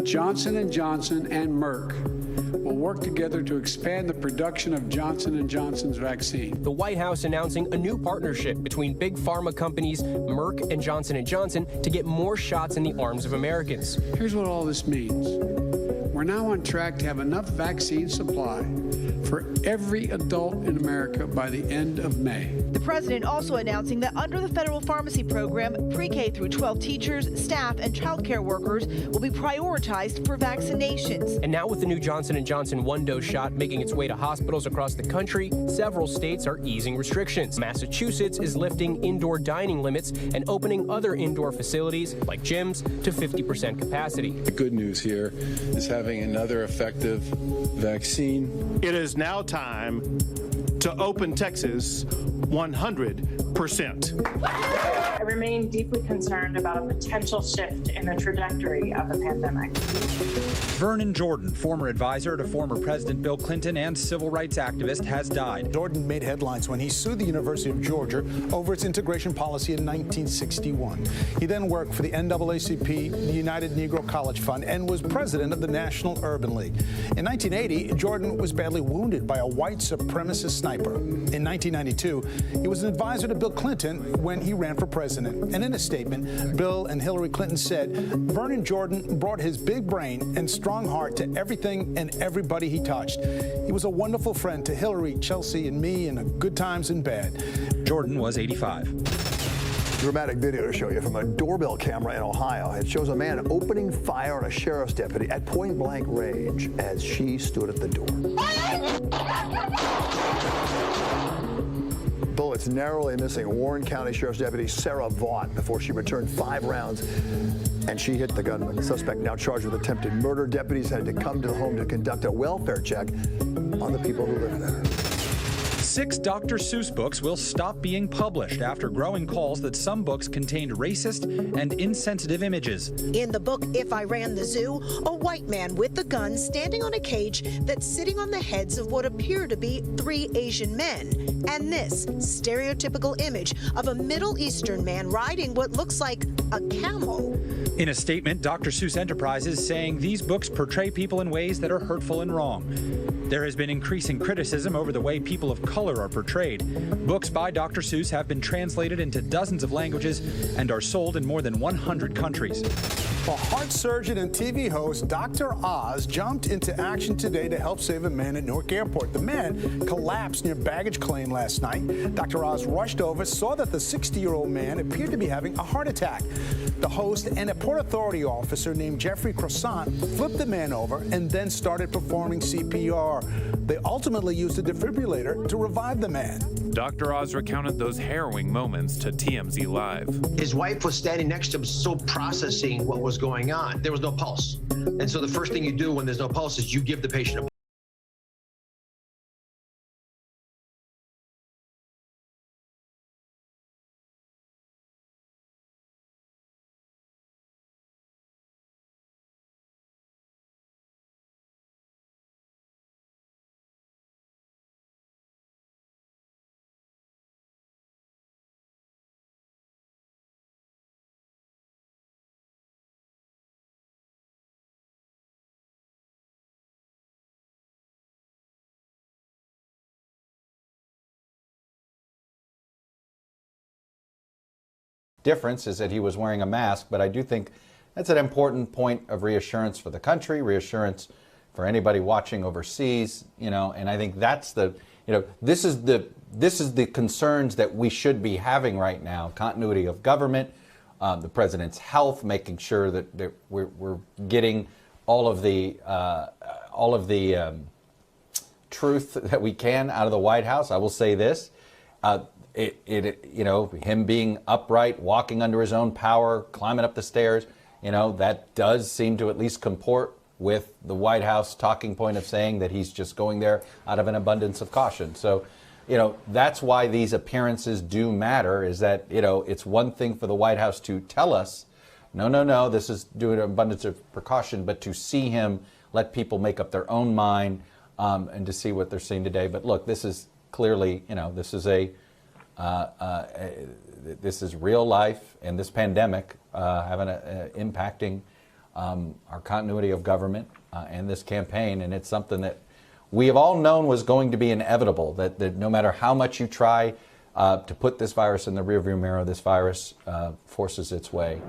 Johnson & Johnson and Merck will work together to expand the production of Johnson & Johnson's vaccine. The White House announcing a new partnership between big pharma companies Merck and Johnson & Johnson to get more shots in the arms of Americans. Here's what all this means. We're now on track to have enough vaccine supply for every adult in America by the end of May. The president also announcing that under the federal pharmacy program, pre-K through 12 teachers, staff, and child care workers will be prioritized for vaccinations. And now with the new Johnson & Johnson one-dose shot making its way to hospitals across the country, several states are easing restrictions. Massachusetts is lifting indoor dining limits and opening other indoor facilities like gyms to 50% capacity. The good news here is having another effective vaccine. It is now time to open Texas 100%. I remain deeply concerned about a potential shift in the trajectory of the pandemic. Vernon Jordan, former advisor to former President Bill Clinton and civil rights activist, has died. Jordan made headlines when he sued the University of Georgia over its integration policy in 1961. He then worked for the NAACP, the United Negro College Fund, and was president of the National Urban League. In 1980, Jordan was badly wounded by a white supremacist sniper. In 1992, he was an advisor to Bill Clinton when he ran for president. And in a statement, Bill and Hillary Clinton said Vernon Jordan brought his big brain and strong heart to everything and everybody he touched. He was a wonderful friend to Hillary, Chelsea, and me in the good times and bad. Jordan was 85. Dramatic video to show you from a doorbell camera in Ohio. It shows a man opening fire on a sheriff's deputy at point-blank range as she stood at the door. Bullets narrowly missing Warren County Sheriff's Deputy Sarah Vaught before she returned 5 rounds, and she hit the gunman. The suspect now charged with attempted murder. Deputies had to come to the home to conduct a welfare check on the people who live there. 6 Dr. Seuss books will stop being published after growing calls that some books contained racist and insensitive images. In the book, If I Ran the Zoo, a white man with a gun standing on a cage that's sitting on the heads of what appear to be 3 Asian men. And this stereotypical image of a Middle Eastern man riding what looks like a camel. In a statement, Dr. Seuss Enterprises saying these books portray people in ways that are hurtful and wrong. There has been increasing criticism over the way people of color are portrayed. Books by Dr. Seuss have been translated into dozens of languages and are sold in more than 100 countries. A heart surgeon and TV host Dr. Oz jumped into action today to help save a man at Newark Airport. The man collapsed near baggage claim last night. Dr. Oz rushed over, saw that the 60-year-old man appeared to be having a heart attack. The host and a Port Authority officer named Jeffrey Croissant flipped the man over and then started performing CPR. They ultimately used a defibrillator to revive the man. Dr. Oz recounted those harrowing moments to TMZ Live. His wife was standing next to him, still processing what was going on. There was no pulse. And so the first thing you do when there's no pulse is you give the patient a difference is that he was wearing a mask, but I do think that's an important point of reassurance for the country, reassurance for anybody watching overseas, you know, and I think that's the, you know, this is the concerns that we should be having right now: continuity of government, the president's health, making sure that we're getting all of the truth that we can out of the White House. I will say this. him being upright, walking under his own power, climbing up the stairs, that does seem to at least comport with the White House talking point of saying that he's just going there out of an abundance of caution. So, that's why these appearances do matter, is that, it's one thing for the White House to tell us, no, this is due to an abundance of precaution, but to see him let people make up their own mind and to see what they're seeing today. But look, this is clearly, this is this is real life, and this pandemic impacting our continuity of government and this campaign, and it's something that we have all known was going to be inevitable, that no matter how much you try to put this virus in the rearview mirror, this virus forces its way.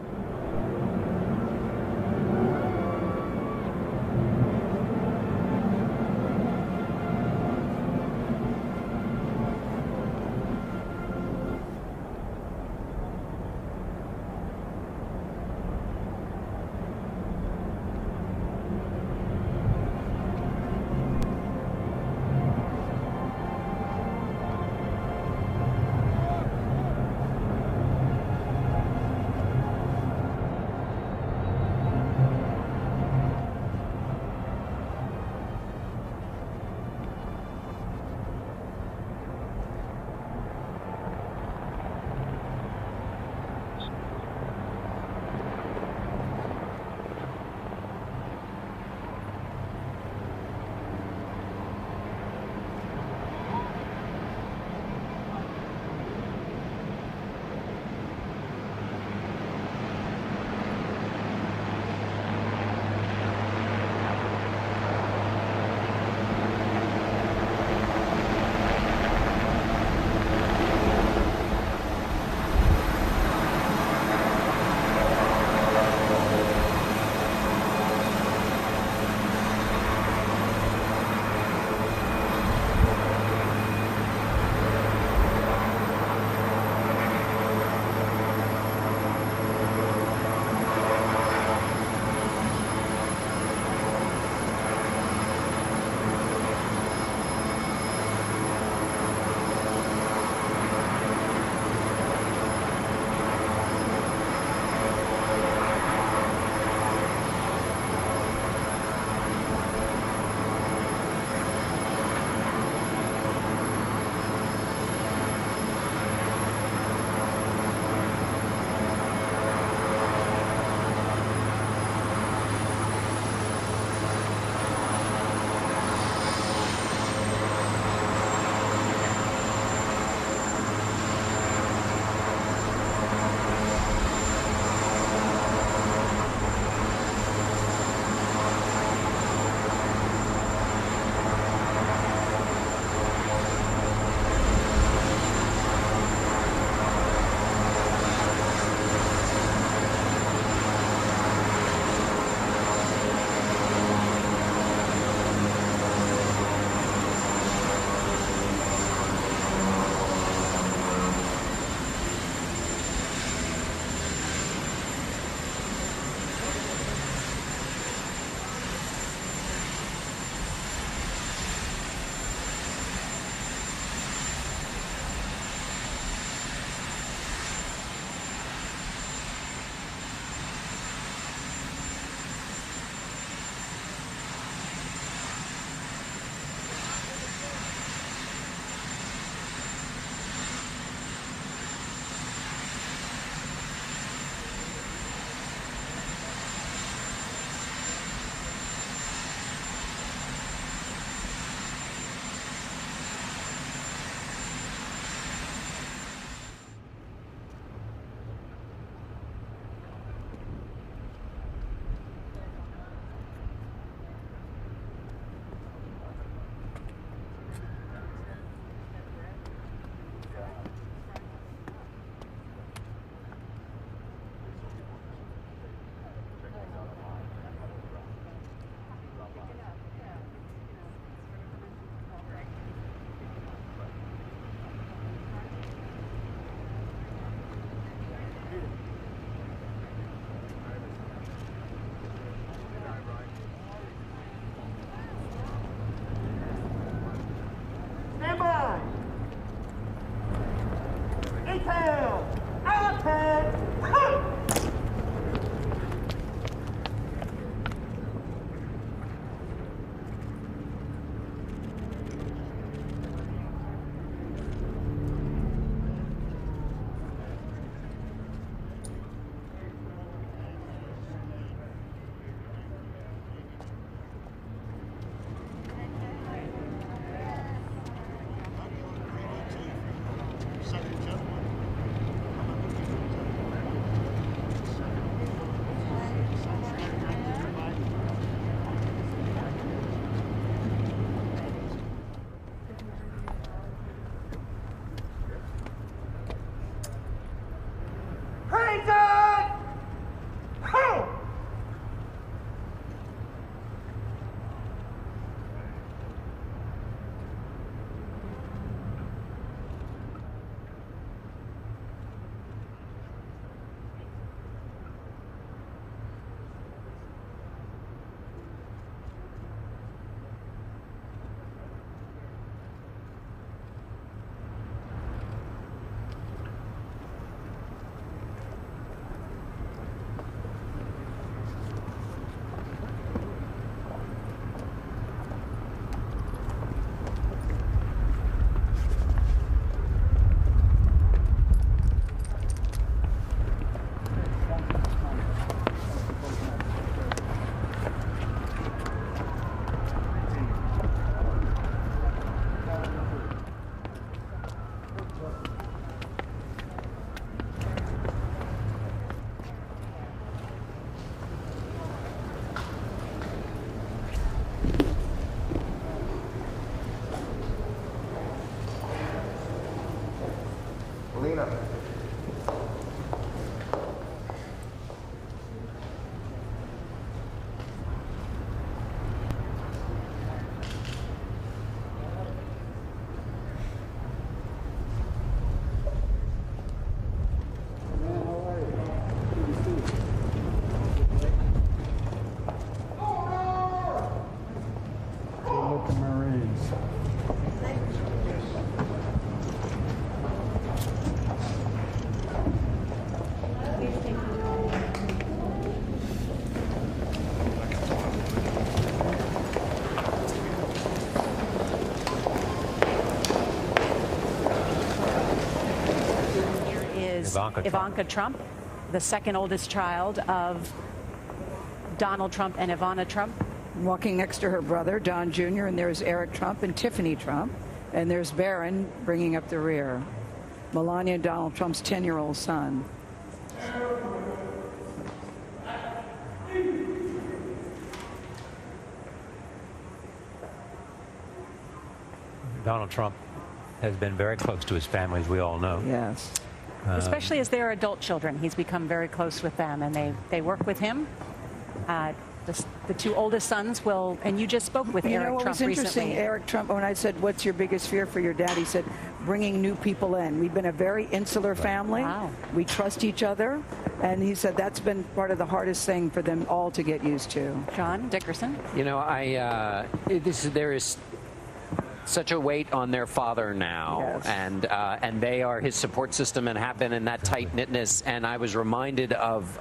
is Ivanka Trump, the second oldest child of Donald Trump and Ivana Trump. Walking next to her brother, Don Jr., and there's Eric Trump and Tiffany Trump, and there's Barron bringing up the rear. Melania and Donald Trump's 10-year-old son. Donald Trump has been very close to his family, as we all know. Yes. Especially as they're adult children. He's become very close with them, and they work with him. The two oldest sons will, and you just spoke with Eric Trump recently. Interesting, Eric Trump, when I said, what's your biggest fear for your dad? He said, bringing new people in. We've been a very insular family. Wow. We trust each other. And he said that's been part of the hardest thing for them all to get used to. John Dickerson? You know, there is such a weight on their father now, yes. And they are his support system and have been in that tight-knitness. And I was reminded of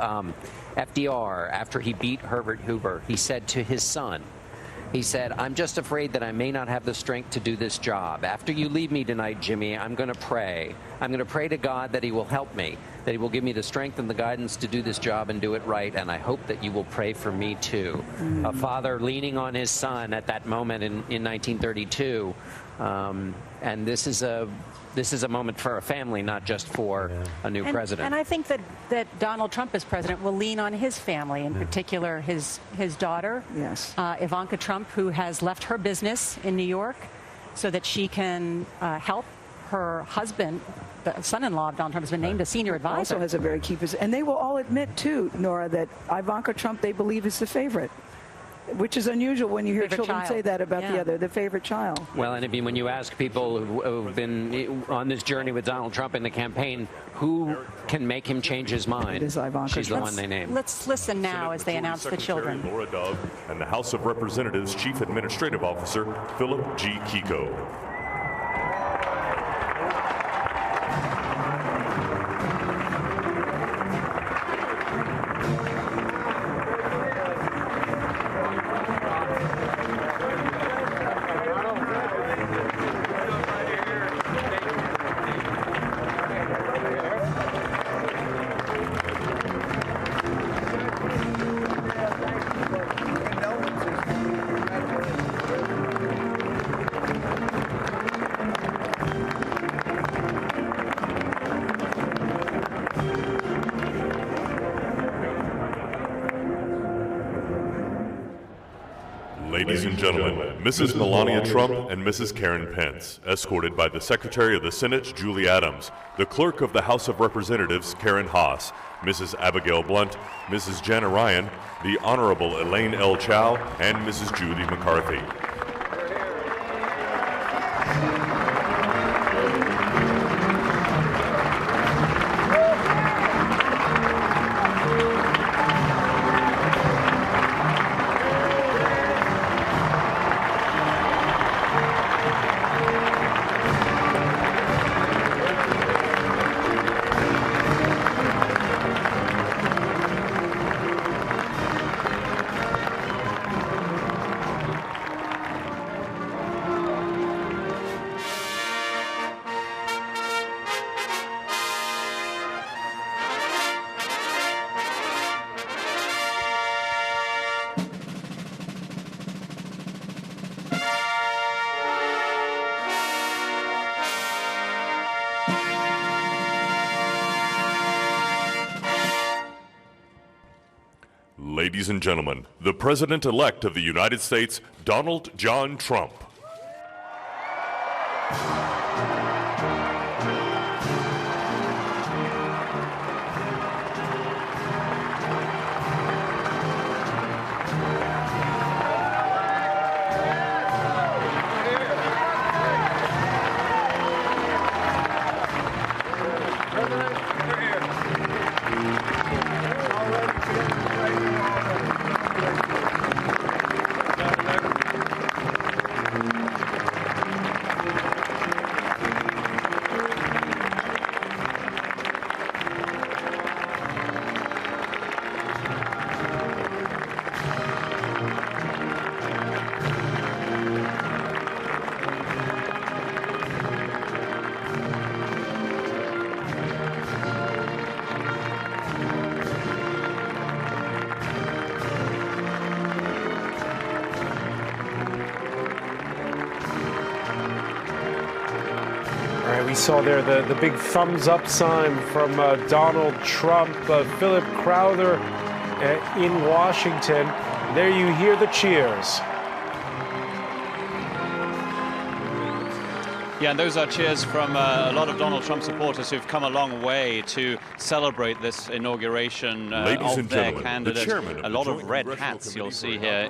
FDR after he beat Herbert Hoover. He said to his son, he said, I'm just afraid that I may not have the strength to do this job. After you leave me tonight, Jimmy, I'm going to pray. I'm going to pray to God that he will help me, that he will give me the strength and the guidance to do this job and do it right. And I hope that you will pray for me, too. A father leaning on his son at that moment in 1932. And this is a moment for a family, not just for a new president. And I think that Donald Trump as president will lean on his family, in particular his daughter, yes, Ivanka Trump, who has left her business in New York so that she can help her husband. The son-in-law of Donald Trump has been named a senior advisor. Also has a very key position. And they will all admit, too, Nora, that Ivanka Trump, they believe, is the favorite. Which is unusual when you hear children say that about the favorite child. Well, and I mean, when you ask people who've been on this journey with Donald Trump in the campaign, who can make him change his mind? It is Ivanka. She's the one they named. Let's listen now as they announce the children. Laura Dove and the House of Representatives Chief Administrative Officer Philip G. Kiko. Ladies and gentlemen, Mrs. Melania Trump and Mrs. Karen Pence, escorted by the Secretary of the Senate, Julie Adams, the Clerk of the House of Representatives, Karen Haas, Mrs. Abigail Blunt, Mrs. Jana Ryan, the Honorable Elaine L. Chao, and Mrs. Judy McCarthy. Ladies and gentlemen, the President-elect of the United States, Donald John Trump. We saw there the big thumbs up sign from Donald Trump, Philip Crowther in Washington. There you hear the cheers. Yeah, and those are cheers from a lot of Donald Trump supporters who've come a long way to celebrate this inauguration of their candidate. A lot of red hats you'll see here.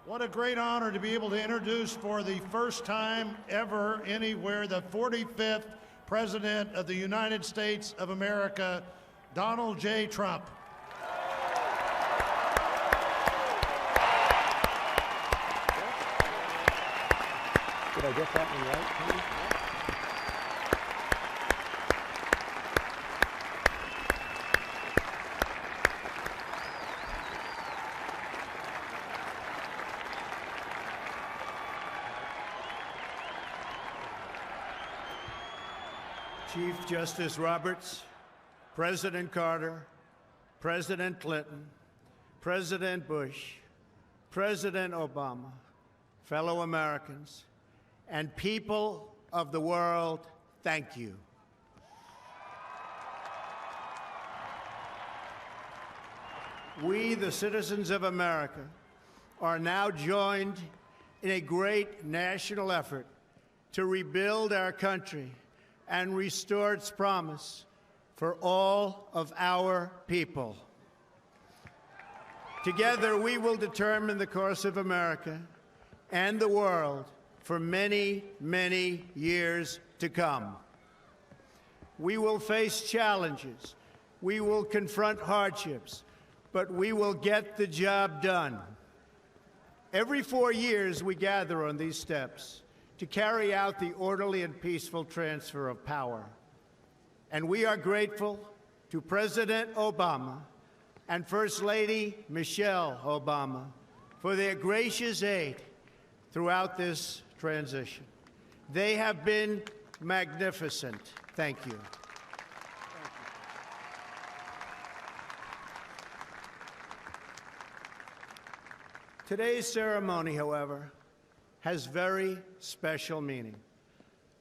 What a great honor to be able to introduce for the first time ever anywhere the 45th President of the United States of America, Donald J. Trump. Did I get that one right? Chief Justice Roberts, President Carter, President Clinton, President Bush, President Obama, fellow Americans, and people of the world, thank you. We, the citizens of America, are now joined in a great national effort to rebuild our country and restore its promise for all of our people. Together, we will determine the course of America and the world for many, many years to come. We will face challenges. We will confront hardships, but we will get the job done. Every 4 years, we gather on these steps to carry out the orderly and peaceful transfer of power. And we are grateful to President Obama and First Lady Michelle Obama for their gracious aid throughout this transition. They have been magnificent. Thank you. Today's ceremony, however, has very special meaning,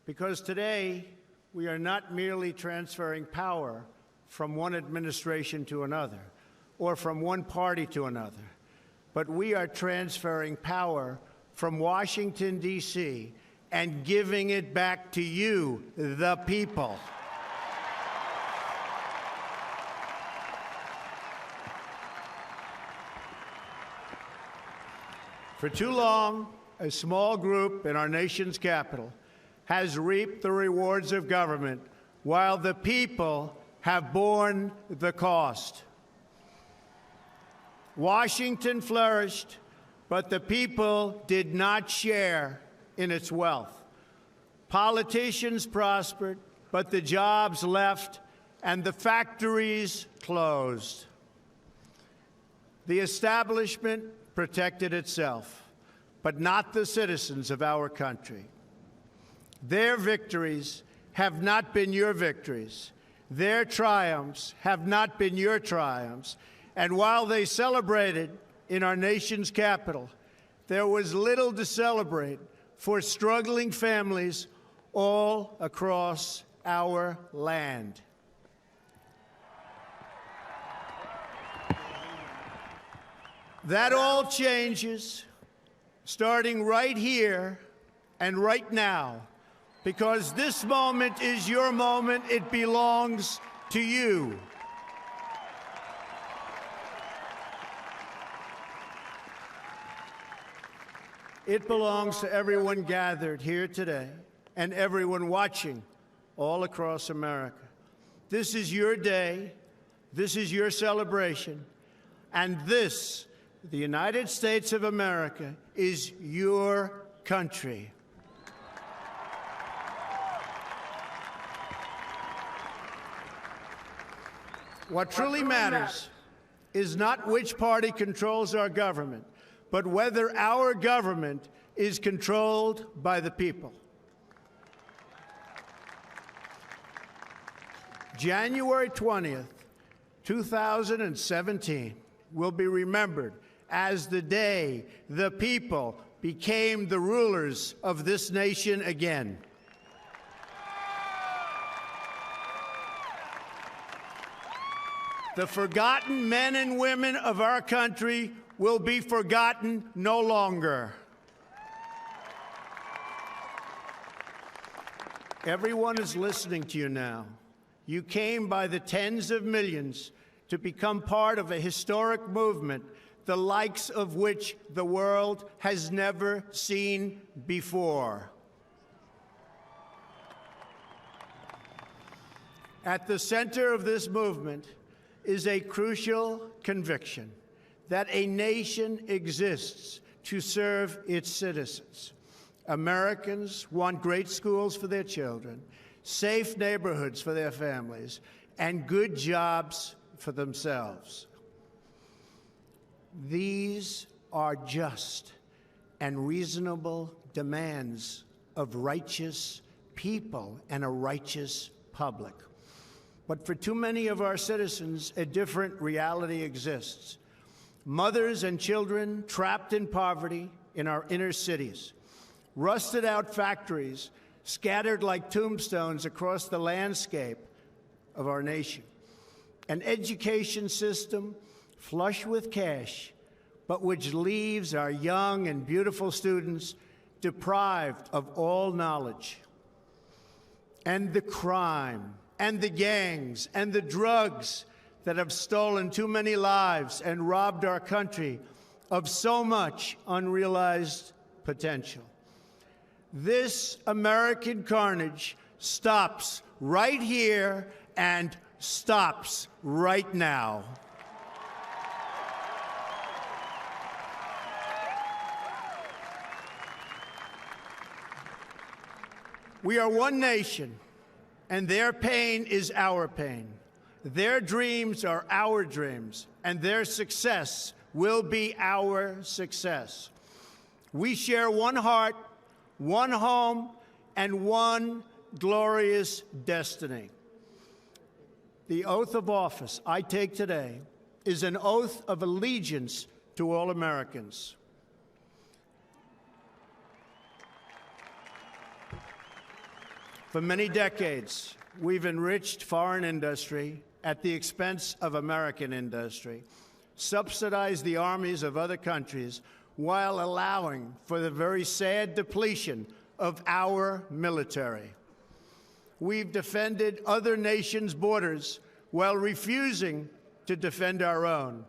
because today we are not merely transferring power from one administration to another or from one party to another, but we are transferring power from Washington, D.C., and giving it back to you, the people. For too long, a small group in our nation's capital has reaped the rewards of government while the people have borne the cost. Washington flourished, but the people did not share in its wealth. Politicians prospered, but the jobs left and the factories closed. The establishment protected itself, but not the citizens of our country. Their victories have not been your victories. Their triumphs have not been your triumphs. And while they celebrated in our nation's capital, there was little to celebrate for struggling families all across our land. That all changes starting right here and right now, because this moment is your moment. It belongs to you. It belongs to everyone gathered here today and everyone watching all across America. This is your day. This is your celebration. And this, the United States of America, is your country. What truly matters is not which party controls our government, but whether our government is controlled by the people. January 20th, 2017 will be remembered as the day the people became the rulers of this nation again. The forgotten men and women of our country will be forgotten no longer. Everyone is listening to you now. You came by the tens of millions to become part of a historic movement, the likes of which the world has never seen before. At the center of this movement is a crucial conviction that a nation exists to serve its citizens. Americans want great schools for their children, safe neighborhoods for their families, and good jobs for themselves. These are just and reasonable demands of righteous people and a righteous public. But for too many of our citizens, a different reality exists. Mothers and children trapped in poverty in our inner cities, rusted out factories scattered like tombstones across the landscape of our nation, an education system flush with cash, but which leaves our young and beautiful students deprived of all knowledge. And the crime, and the gangs, and the drugs that have stolen too many lives and robbed our country of so much unrealized potential. This American carnage stops right here and stops right now. We are one nation, and their pain is our pain. Their dreams are our dreams, and their success will be our success. We share one heart, one home, and one glorious destiny. The oath of office I take today is an oath of allegiance to all Americans. For many decades, we've enriched foreign industry at the expense of American industry, subsidized the armies of other countries while allowing for the very sad depletion of our military. We've defended other nations' borders while refusing to defend our own.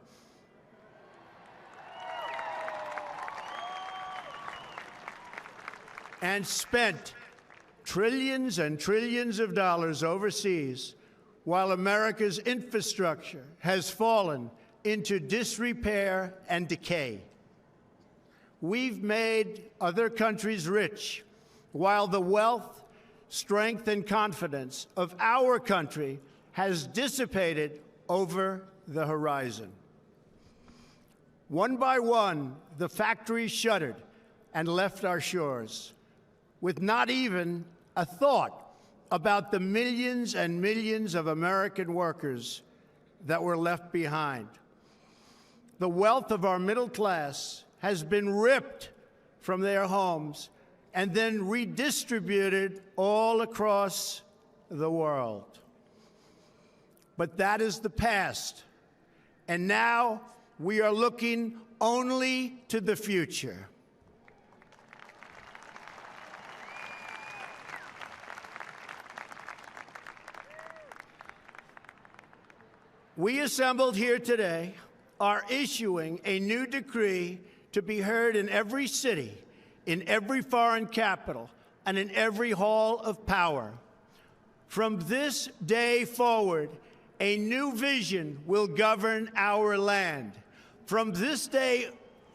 And spent trillions and trillions of dollars overseas while America's infrastructure has fallen into disrepair and decay. We've made other countries rich while the wealth, strength, and confidence of our country has dissipated over the horizon. One by one, the factories shuttered and left our shores, with not even a thought about the millions and millions of American workers that were left behind. The wealth of our middle class has been ripped from their homes and then redistributed all across the world. But that is the past, and now we are looking only to the future. We assembled here today are issuing a new decree to be heard in every city, in every foreign capital, and in every hall of power. From this day forward, a new vision will govern our land. From this day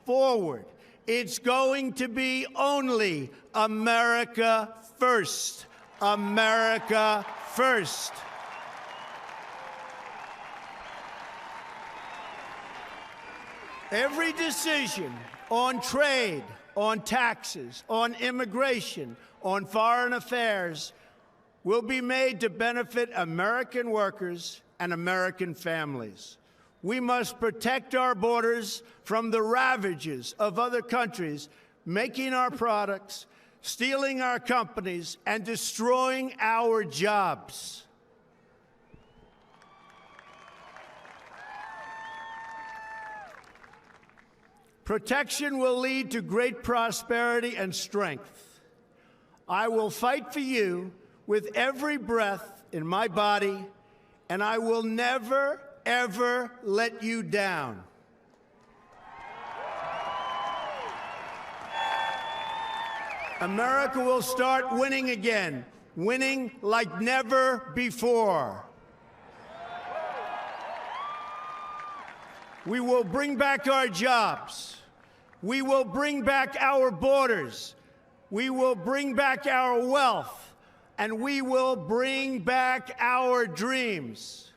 forward, it's going to be only America first. America first. Every decision on trade, on taxes, on immigration, on foreign affairs will be made to benefit American workers and American families. We must protect our borders from the ravages of other countries, making our products, stealing our companies, and destroying our jobs. Protection will lead to great prosperity and strength. I will fight for you with every breath in my body, and I will never, ever let you down. America will start winning again, winning like never before. We will bring back our jobs. We will bring back our borders. We will bring back our wealth. And we will bring back our dreams.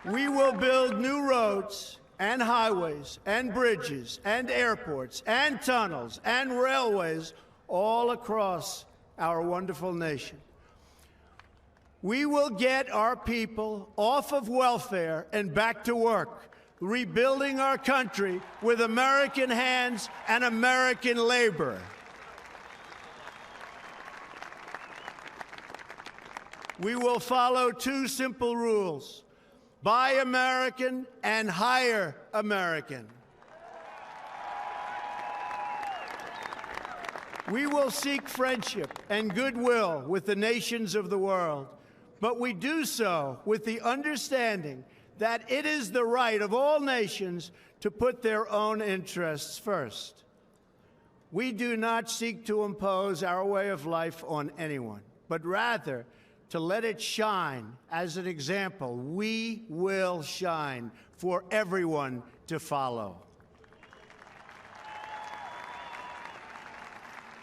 We will build new roads and highways and bridges and airports and tunnels and railways all across our wonderful nation. We will get our people off of welfare and back to work, rebuilding our country with American hands and American labor. We will follow two simple rules: buy American and hire American. We will seek friendship and goodwill with the nations of the world, but we do so with the understanding that it is the right of all nations to put their own interests first. We do not seek to impose our way of life on anyone, but rather to let it shine as an example. We will shine for everyone to follow.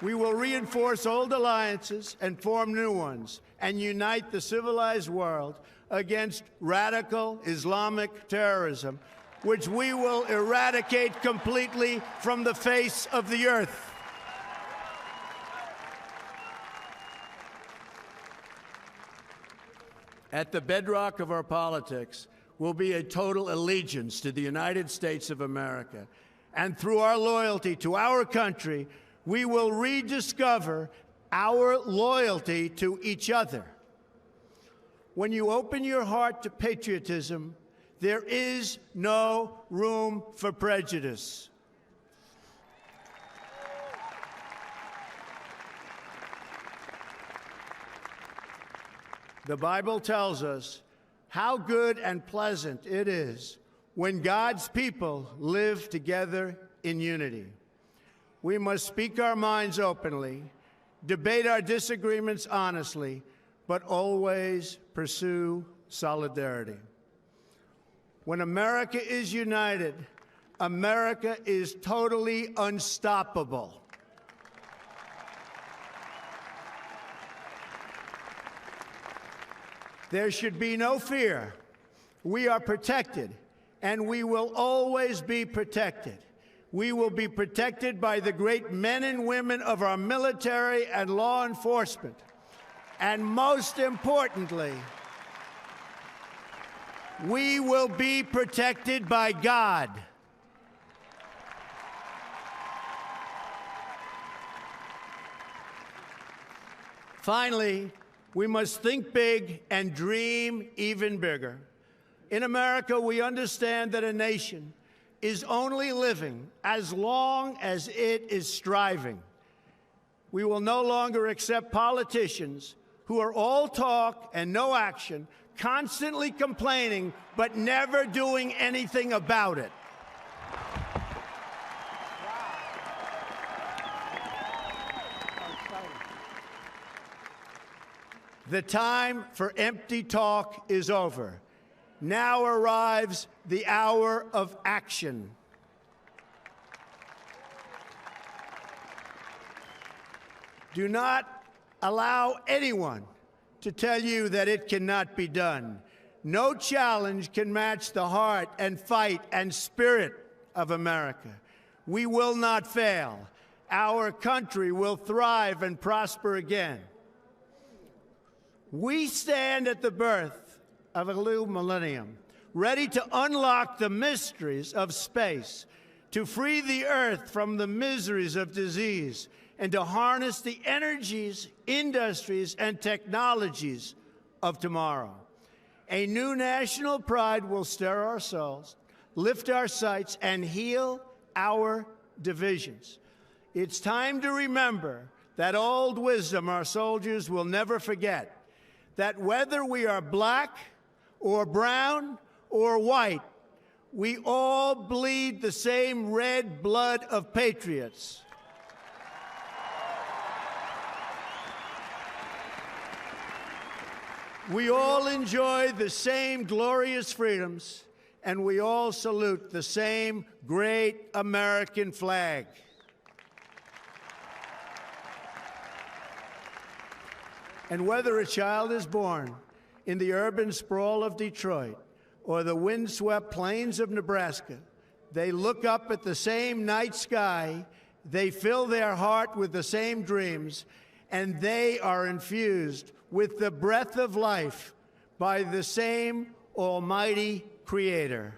We will reinforce old alliances and form new ones and unite the civilized world against radical Islamic terrorism, which we will eradicate completely from the face of the earth. At the bedrock of our politics will be a total allegiance to the United States of America. And through our loyalty to our country, we will rediscover our loyalty to each other. When you open your heart to patriotism, there is no room for prejudice. The Bible tells us how good and pleasant it is when God's people live together in unity. We must speak our minds openly, debate our disagreements honestly, but always pursue solidarity. When America is united, America is totally unstoppable. There should be no fear. We are protected, and we will always be protected. We will be protected by the great men and women of our military and law enforcement. And most importantly, we will be protected by God. Finally, we must think big and dream even bigger. In America, we understand that a nation is only living as long as it is striving. We will no longer accept politicians who are all talk and no action, constantly complaining but never doing anything about it. The time for empty talk is over. Now arrives the hour of action. Do not allow anyone to tell you that it cannot be done. No challenge can match the heart and fight and spirit of America. We will not fail. Our country will thrive and prosper again. We stand at the birth of a new millennium, ready to unlock the mysteries of space, to free the earth from the miseries of disease, and to harness the energies, industries, and technologies of tomorrow. A new national pride will stir our souls, lift our sights, and heal our divisions. It's time to remember that old wisdom our soldiers will never forget, that whether we are black or brown or white, we all bleed the same red blood of patriots. We all enjoy the same glorious freedoms, and we all salute the same great American flag. And whether a child is born in the urban sprawl of Detroit or the windswept plains of Nebraska, they look up at the same night sky, they fill their heart with the same dreams, and they are infused with the breath of life by the same almighty Creator.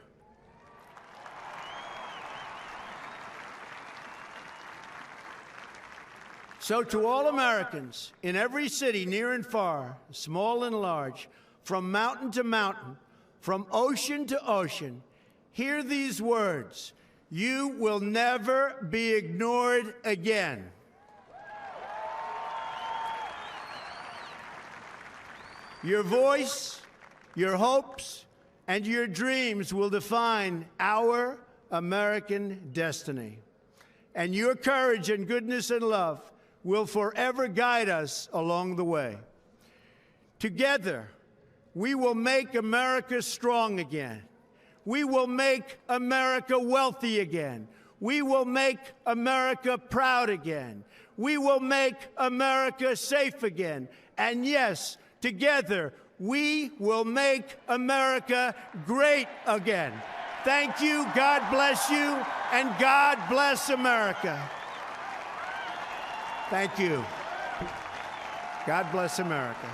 So to all Americans in every city, near and far, small and large, from mountain to mountain, from ocean to ocean, hear these words: you will never be ignored again. Your voice, your hopes, and your dreams will define our American destiny. And your courage and goodness and love will forever guide us along the way. Together, we will make America strong again. We will make America wealthy again. We will make America proud again. We will make America safe again. And yes, together, we will make America great again. Thank you, God bless you, and God bless America. Thank you. God bless America.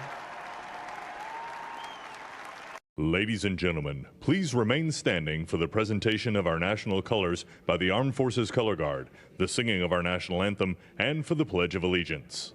Ladies and gentlemen, please remain standing for the presentation of our national colors by the Armed Forces Color Guard, the singing of our national anthem, and for the Pledge of Allegiance.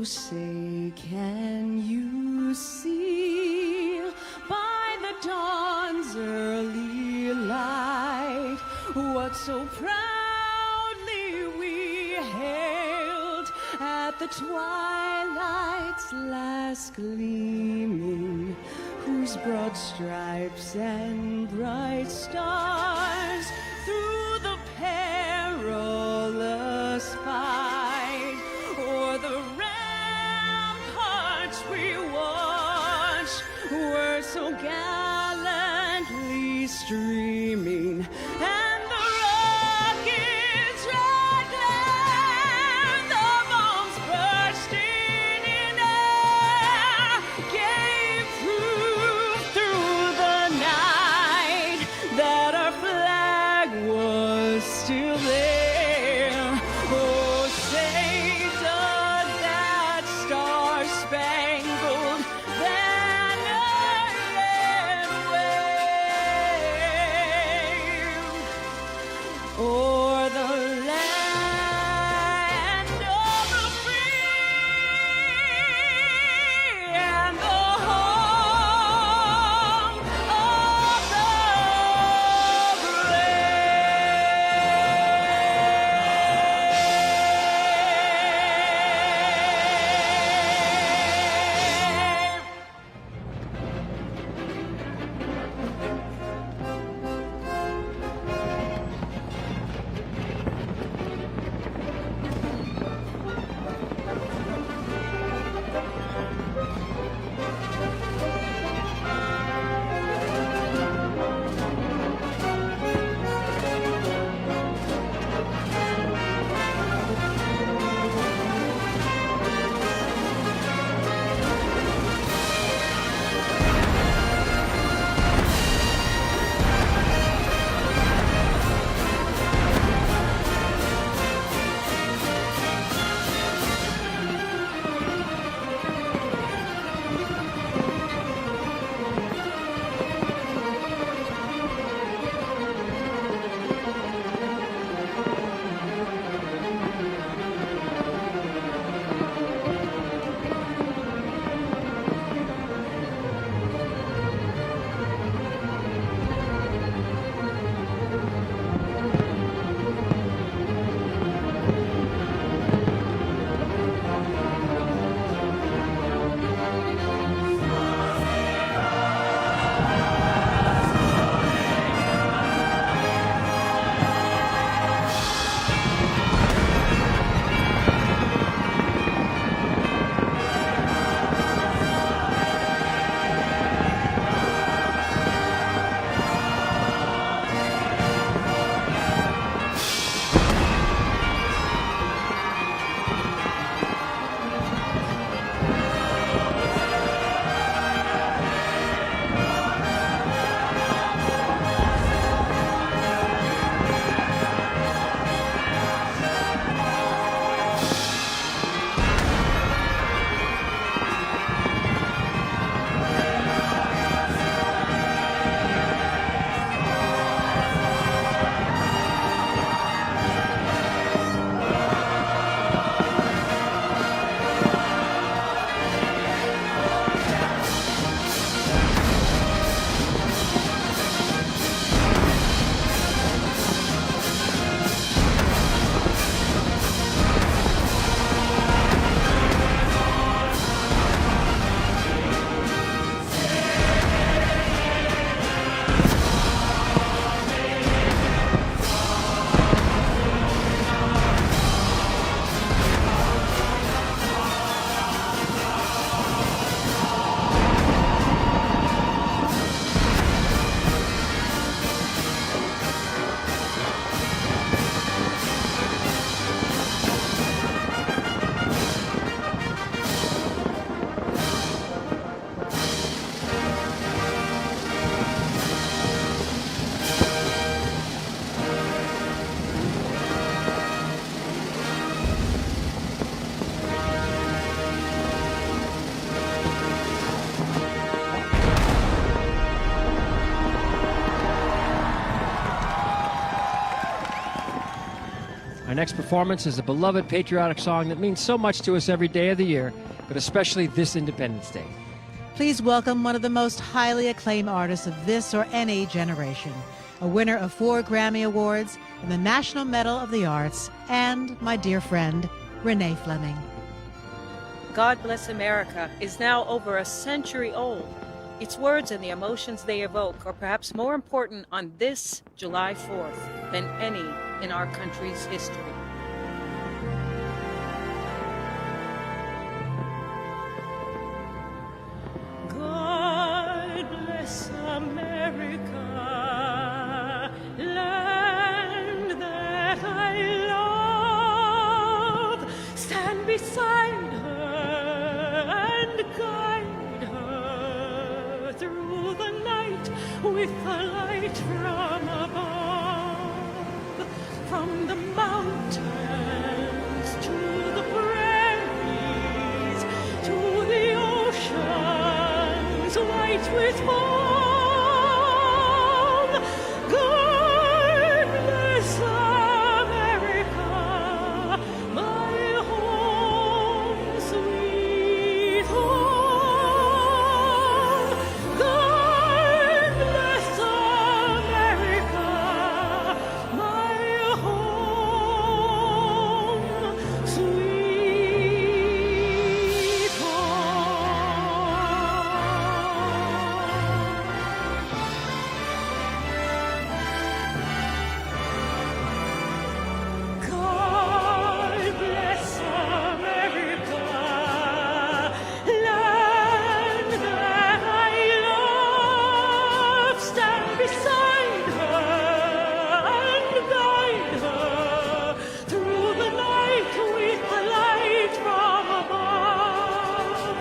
Oh, say, can you see by the dawn's early light what so proudly we hailed at the twilight's last gleaming, whose broad stripes and bright stars through the perilous fight o'er the ramparts we watched were so gallantly streaming, and the rockets' red glare, the bombs bursting in air, gave proof through the night that our flag next performance is a beloved patriotic song that means so much to us every day of the year, but especially this Independence Day. Please welcome one of the most highly acclaimed artists of this or any generation, a winner of 4 Grammy Awards and the National Medal of the Arts, and my dear friend, Renee Fleming. God Bless America is now over a century old. Its words and the emotions they evoke are perhaps more important on this July 4th than any in our country's history. God bless America, land that I love. Stand beside her and guide her through the night with the light from above. From the mountains to the prairies to the oceans white with foam. God bless America, my home, sweet home. God bless America, my home, sweet God bless America, land that I love. Stand beside her and guide her through the night with the light from above.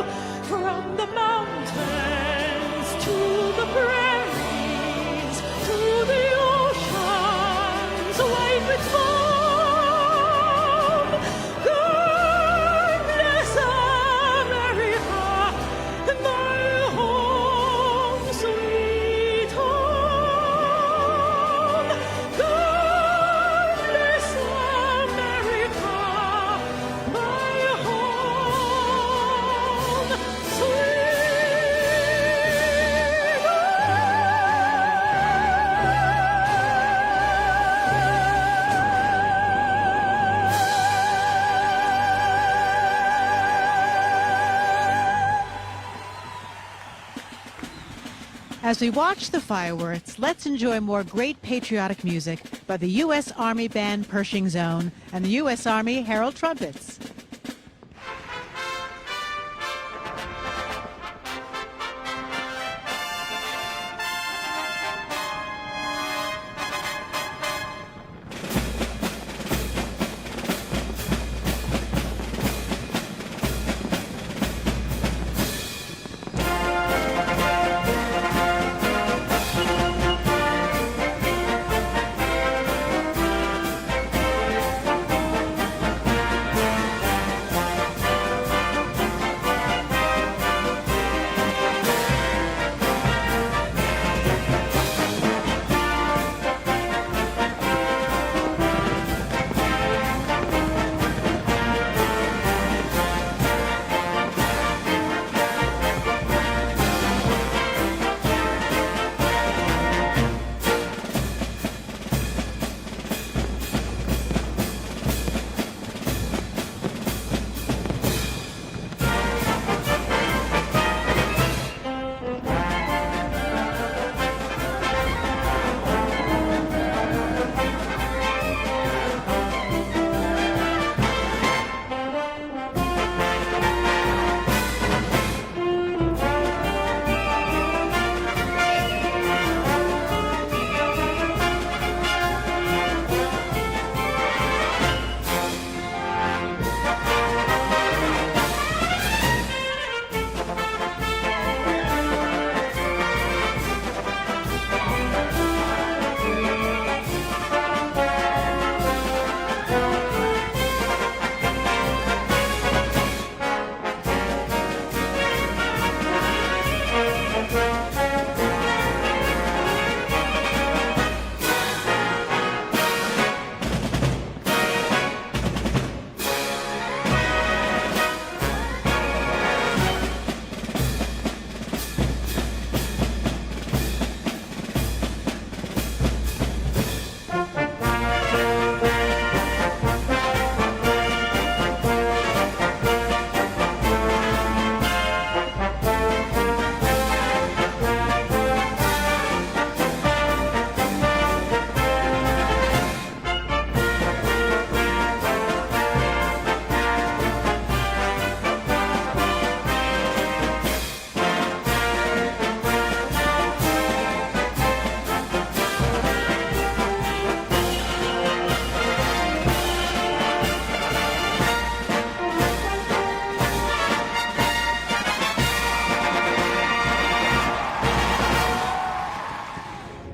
From the mountains to the prairies to the oceans white with foam. God bless America, my home, sweet home. God bless America, my home, sweet As we watch the fireworks, let's enjoy more great patriotic music by the U.S. Army Band Pershing Zone and the U.S. Army Herald Trumpets.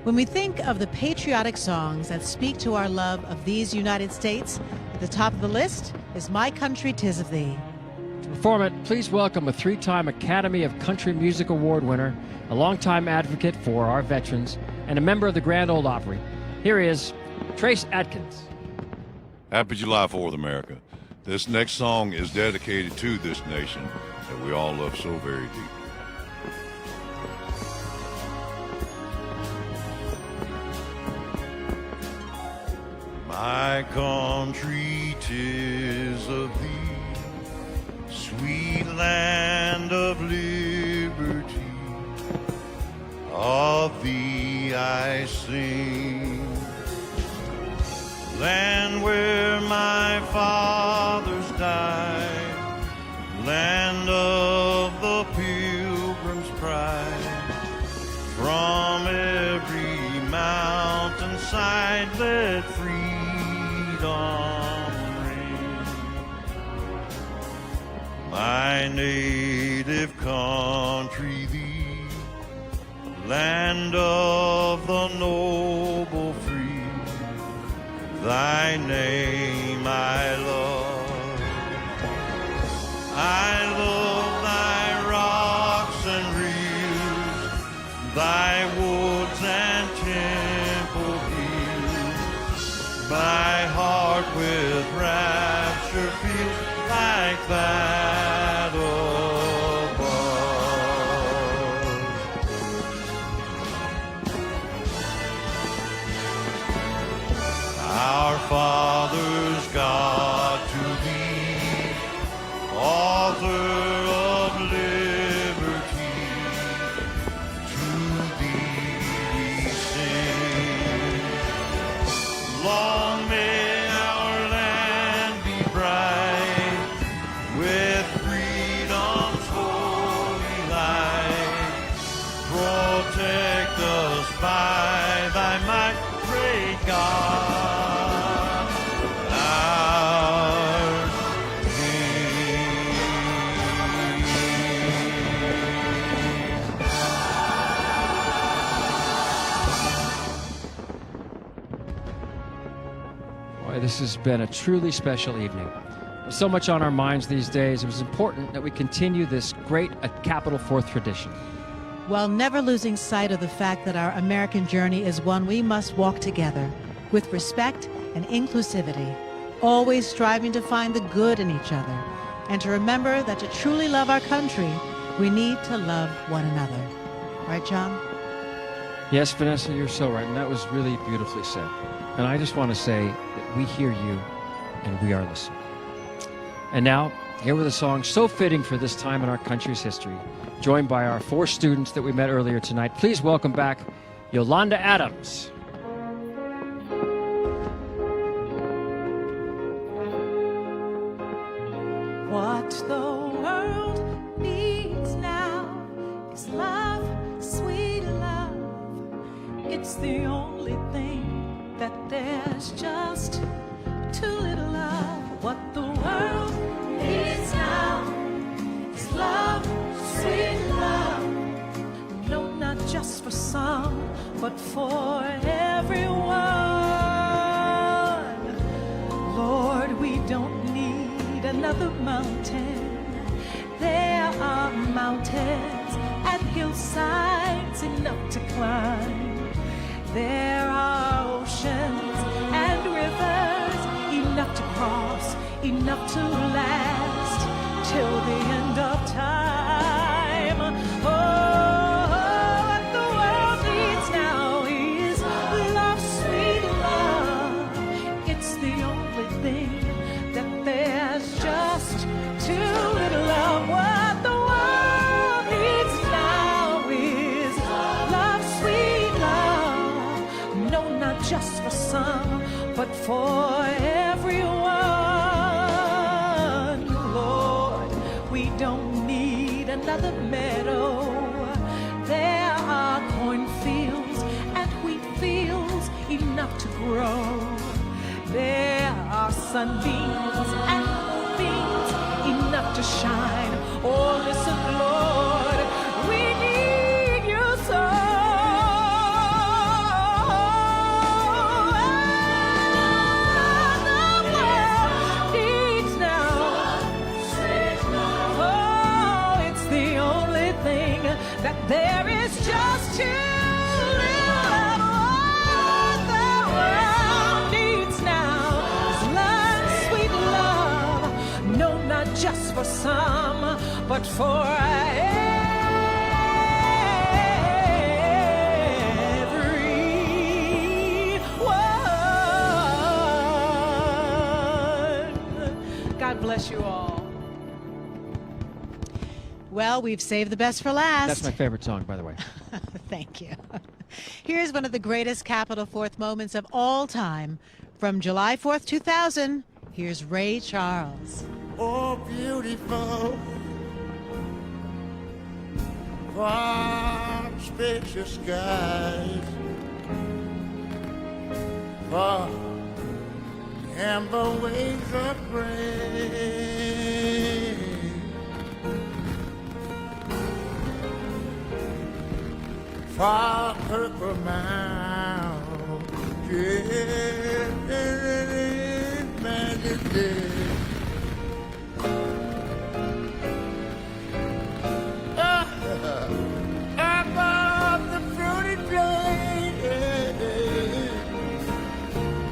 When we think of the patriotic songs that speak to our love of these United States, at the top of the list is My Country 'Tis of Thee. To perform it, please welcome a 3-time Academy of Country Music Award winner, a longtime advocate for our veterans, and a member of the Grand Ole Opry. Here he is, Trace Adkins. Happy July 4th, America. This next song is dedicated to this nation that we all love so very deeply. My country 'tis of thee, sweet land of liberty, of thee I sing. Land where my fathers died, land of the pilgrim's pride. From every mountainside let freedom ring. My native country thee, land of the noble free. Thy name I love. I love thy rocks and rills, thy woods and temple hills. My heart with rapture feels like that Our fathers, God, to thee, author of liberty, to thee we sing. Long may our land be bright with freedom's holy light. Protect us by thy might, great God. This has been a truly special evening. With so much on our minds these days, it was important that we continue this great Capital Fourth tradition. While never losing sight of the fact that our American journey is one we must walk together, with respect and inclusivity, always striving to find the good in each other, and to remember that to truly love our country, we need to love one another. Right, John? Yes, Vanessa, you're so right, and that was really beautifully said. And I just want to say that we hear you, and we are listening. And now, here with a song so fitting for this time in our country's history, joined by our 4 students that we met earlier tonight. Please welcome back Yolanda Adams. What the world needs now is love, sweet love. It's the only thing that there's just too little of. What the world needs now is love, sweet love. No, not just for some, but for everyone. Lord, we don't need another mountain. There are mountains and hillsides enough to climb. There are oceans and rivers enough to cross, enough to last till the end of time. Oh, what the world needs now is love, sweet love. It's the only thing that there's just too little of. What the world needs now is love, sweet love. No, not just for some, but for everyone. Lord, we don't need another meadow. There are cornfields and wheat fields enough to grow. There are sunbeams and moonbeams enough to shine. Oh, listen, Lord, we need you so. not just for some, but for everyone. God bless you all. Well, we've saved the best for last. That's my favorite song, by the way. Thank you. Here's one of the greatest Capitol Fourth moments of all time. From July 4th, 2000, here's Ray Charles. Oh, beautiful, far spacious skies, far amber waves of grain, far purple mountains, majesty. Above the fruity plain.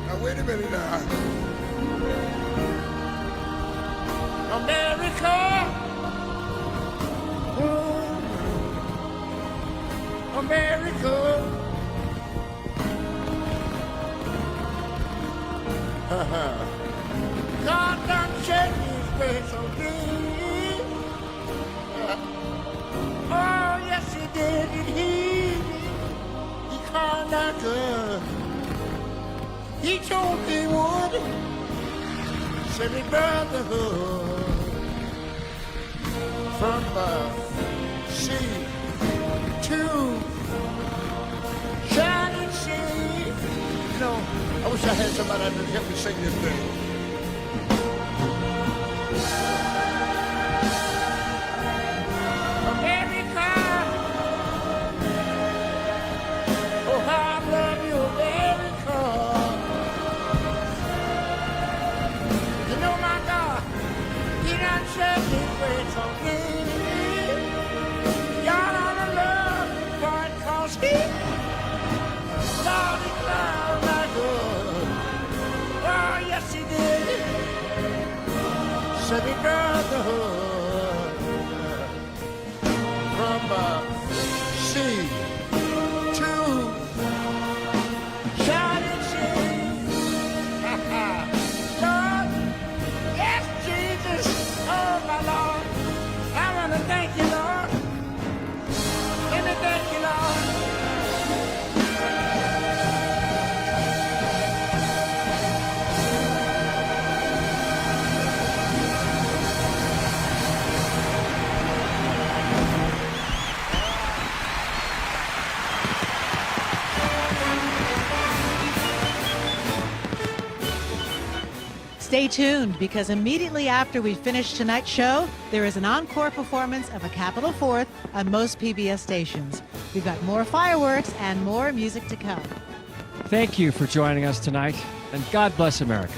Now wait a minute now. America, oh, America. God done shed his grace on me. Oh, yes, he did. And he called out good. He told me he would. Said he brotherhood from sea to shining sea. You know, I wish I had somebody that would help me sing this thing. America, oh how I love you, America. You know my God, he done shed his grace on me. Y'all ought to love him for it, 'cause he Lord, he loved my good. Oh yes he did. Said he brotherhood from sea to shining sea. Lord, yes, Jesus, oh my Lord, I want to thank you, Lord. Let me thank you, Lord. Stay tuned, because immediately after we finish tonight's show, there is an encore performance of a Capitol Fourth on most PBS stations. We've got more fireworks and more music to come. Thank you for joining us tonight, and God bless America.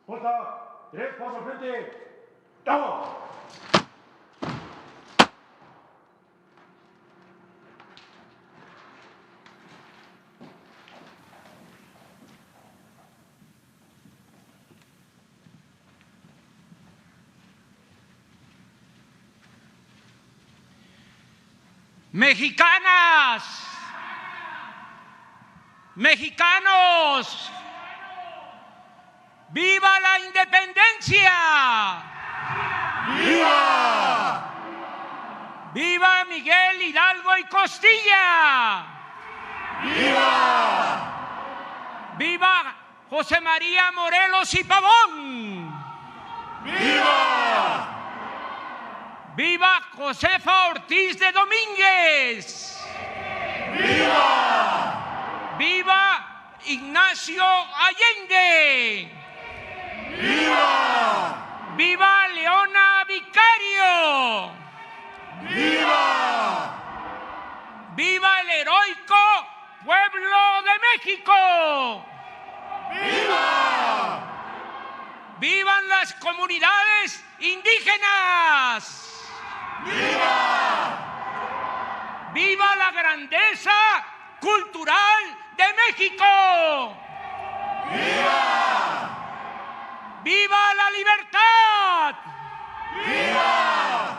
Puerta, 3 pasos al frente. ¡Vamos! Mexicanas, mexicanos, ¡viva la independencia! ¡Viva! ¡Viva Miguel Hidalgo y Costilla! ¡Viva! ¡Viva José María Morelos y Pavón! ¡Viva! ¡Viva Josefa Ortiz de Domínguez! ¡Viva! ¡Viva Ignacio Allende! ¡Viva! ¡Viva Leona Vicario! ¡Viva! ¡Viva el heroico pueblo de México! ¡Viva! ¡Vivan las comunidades indígenas! ¡Viva! ¡Viva la grandeza cultural de México! ¡Viva! ¡Viva la libertad! ¡Viva!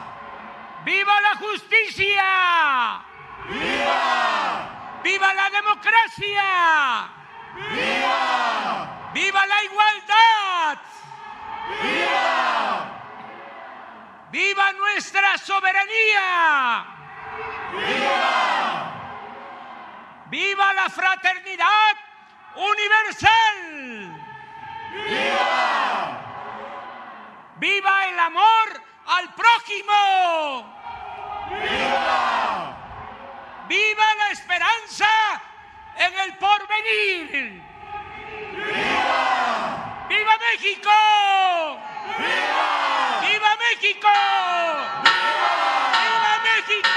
¡Viva la justicia! ¡Viva! ¡Viva la democracia! ¡Viva! ¡Viva la igualdad! ¡Viva! ¡Viva nuestra soberanía! ¡Viva! ¡Viva la fraternidad universal! ¡Viva! ¡Viva el amor al prójimo! ¡Viva! ¡Viva la esperanza en el porvenir! ¡Viva! ¡Viva México! ¡Viva! ¡Viva México! ¡Viva! ¡Viva México!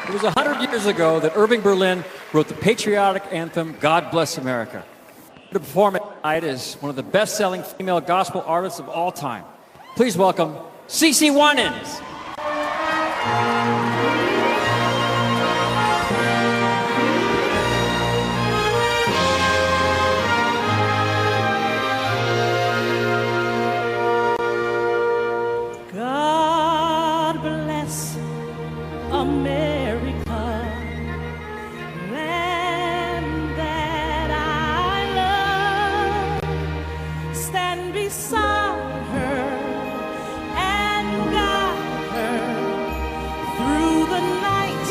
It was 100 years ago that Irving Berlin wrote the patriotic anthem, God Bless America. To perform it tonight is one of the best-selling female gospel artists of all time. Please welcome CeCe Winans. God bless America, land that I love. Stand beside her and guide her through the night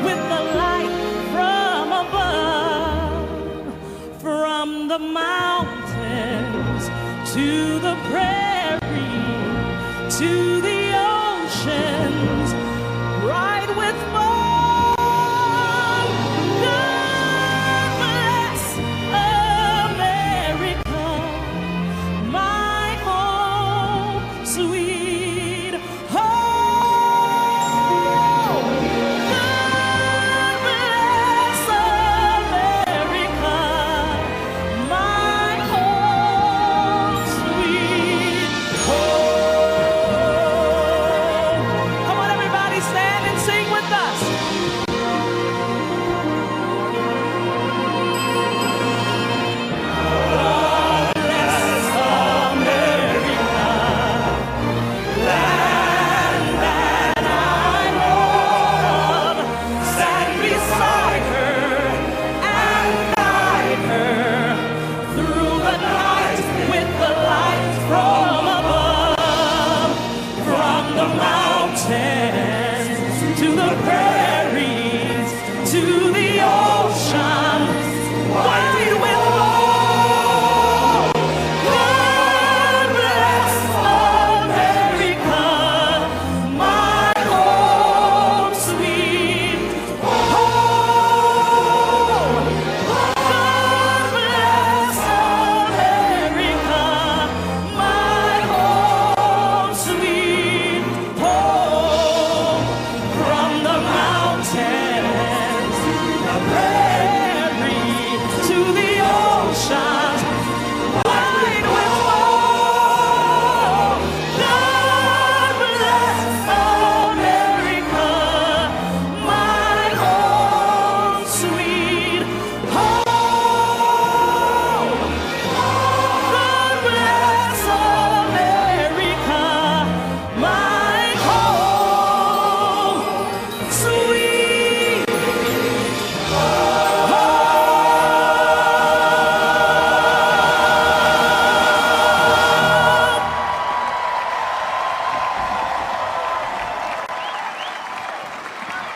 with the light from above. From the mountains to the prairie, to the oceans, ride with fun. God bless America, my home, sweet home. God bless America, my home, sweet home. Come on, everybody, stand and sing with us. God bless America, land that I love. Stand beside her and guide her through the night with the light from above. From the mountains to the prairies, to the ocean, wide with love. God bless America, my home, sweet home. God bless America, my home, sweet home. From the mountains to the prairie, to the ocean, wide with love. God bless America, my home, sweet home. God bless America, my home, sweet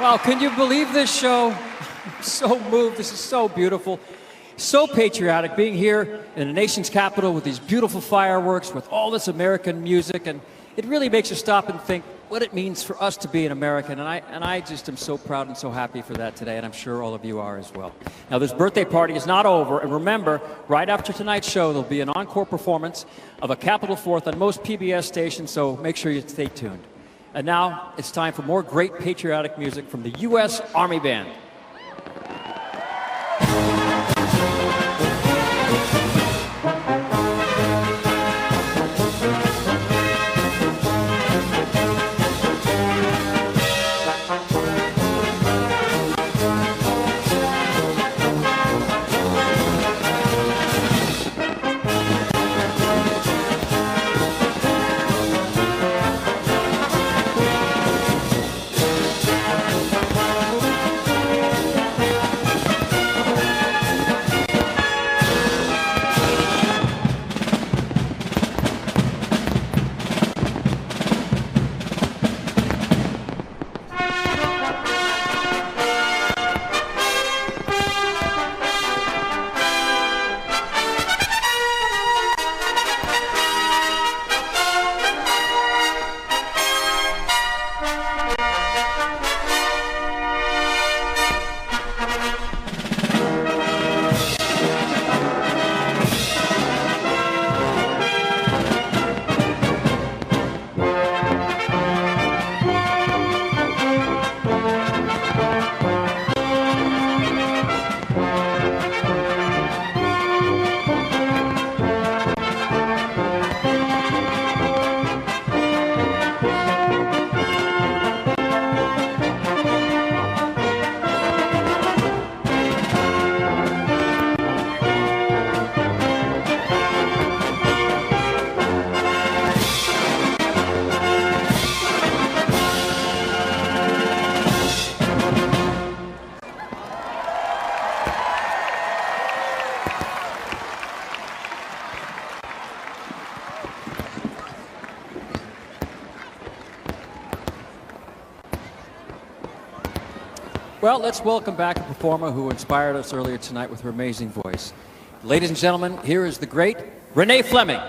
Wow, can you believe this show? I'm so moved. This is so beautiful. So patriotic, being here in the nation's capital with these beautiful fireworks, with all this American music, and it really makes you stop and think what it means for us to be an American, and I just am so proud and so happy for that today, and I'm sure all of you are as well. Now, this birthday party is not over, and remember, right after tonight's show, there'll be an encore performance of A Capitol Fourth on most PBS stations, so make sure you stay tuned. And now, it's time for more great patriotic music from the U.S. Army Band. Well, let's welcome back a performer who inspired us earlier tonight with her amazing voice. Ladies and gentlemen, here is the great Renee Fleming.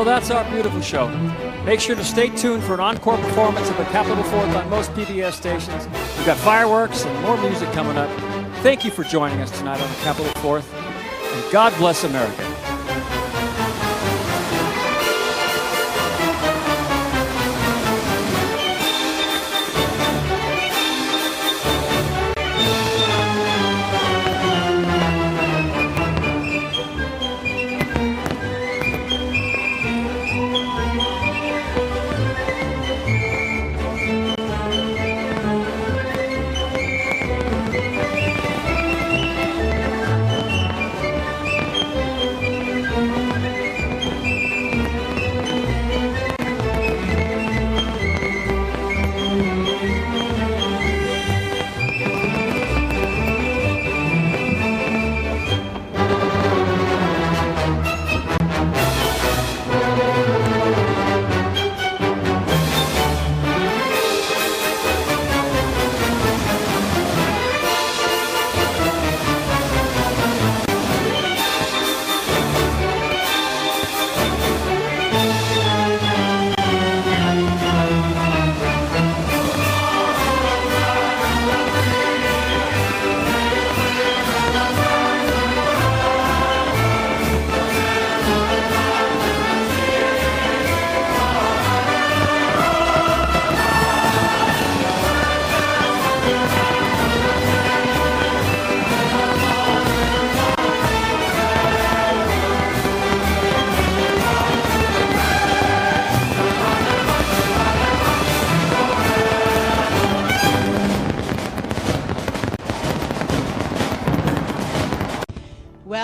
Well, that's our beautiful show. Make sure to stay tuned for an encore performance of the Capitol Fourth on most PBS stations. We've got fireworks and more music coming up. Thank you for joining us tonight on the Capitol Fourth, and God bless America.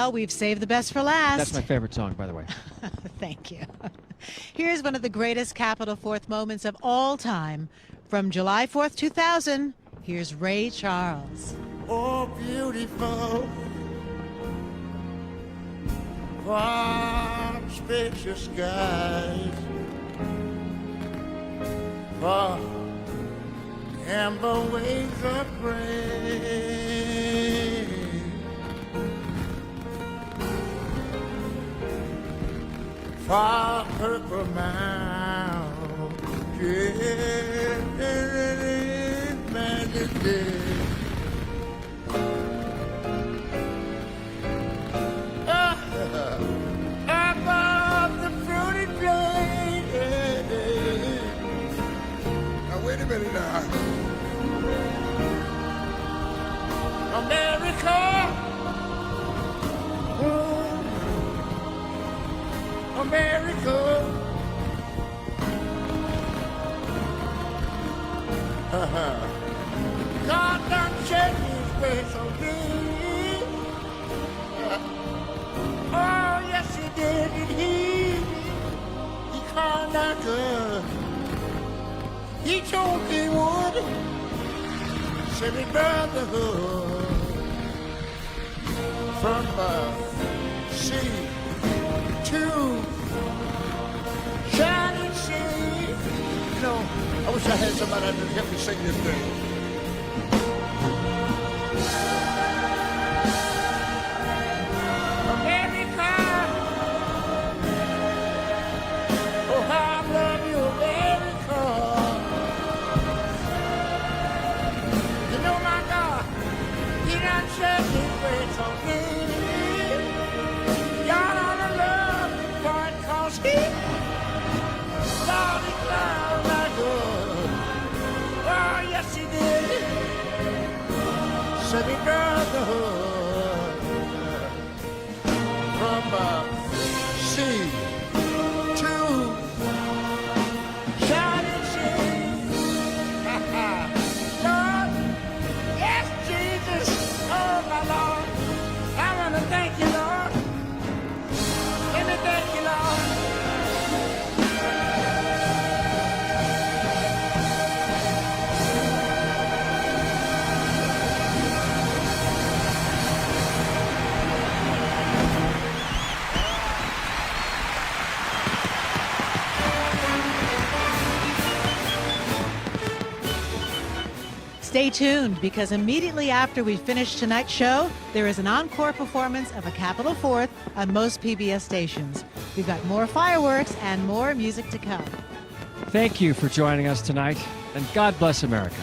Well, we've saved the best for last. That's my favorite song, by the way. Thank you. Here's one of the greatest Capitol Fourth moments of all time. From July 4th, 2000, here's Ray Charles. Oh, beautiful, far spacious skies, far amber waves of grain, far purple mountains, majesty. Above the fruity plain. Now wait a minute now. America, oh, America. God done set his face on me. Oh, yes, he did, and he called out good. He told me he would send me brotherhood from sea to shining sea. You know, I wish I had somebody that could help me sing this thing. Sunny brotherhood from sea to shining sea. Lord, yes, Jesus, oh my Lord, I want to thank you, Lord. Let me thank you, Lord. Stay tuned, because immediately after we finish tonight's show, there is an encore performance of a Capitol Fourth on most PBS stations. We've got more fireworks and more music to come. Thank you for joining us tonight, and God bless America.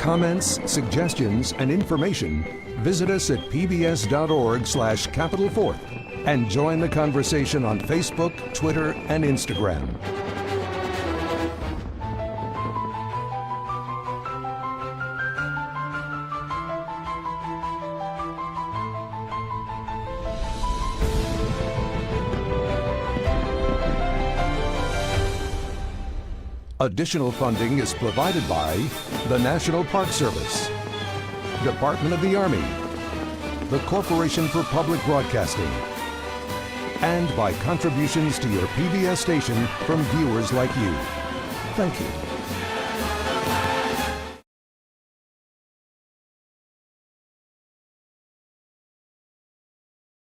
comments, suggestions, and information, visit us at pbs.org/Capital Fourth and join the conversation on Facebook, Twitter, and Instagram. Additional funding is provided by the National Park Service, Department of the Army, the Corporation for Public Broadcasting, and by contributions to your PBS station from viewers like you. Thank you.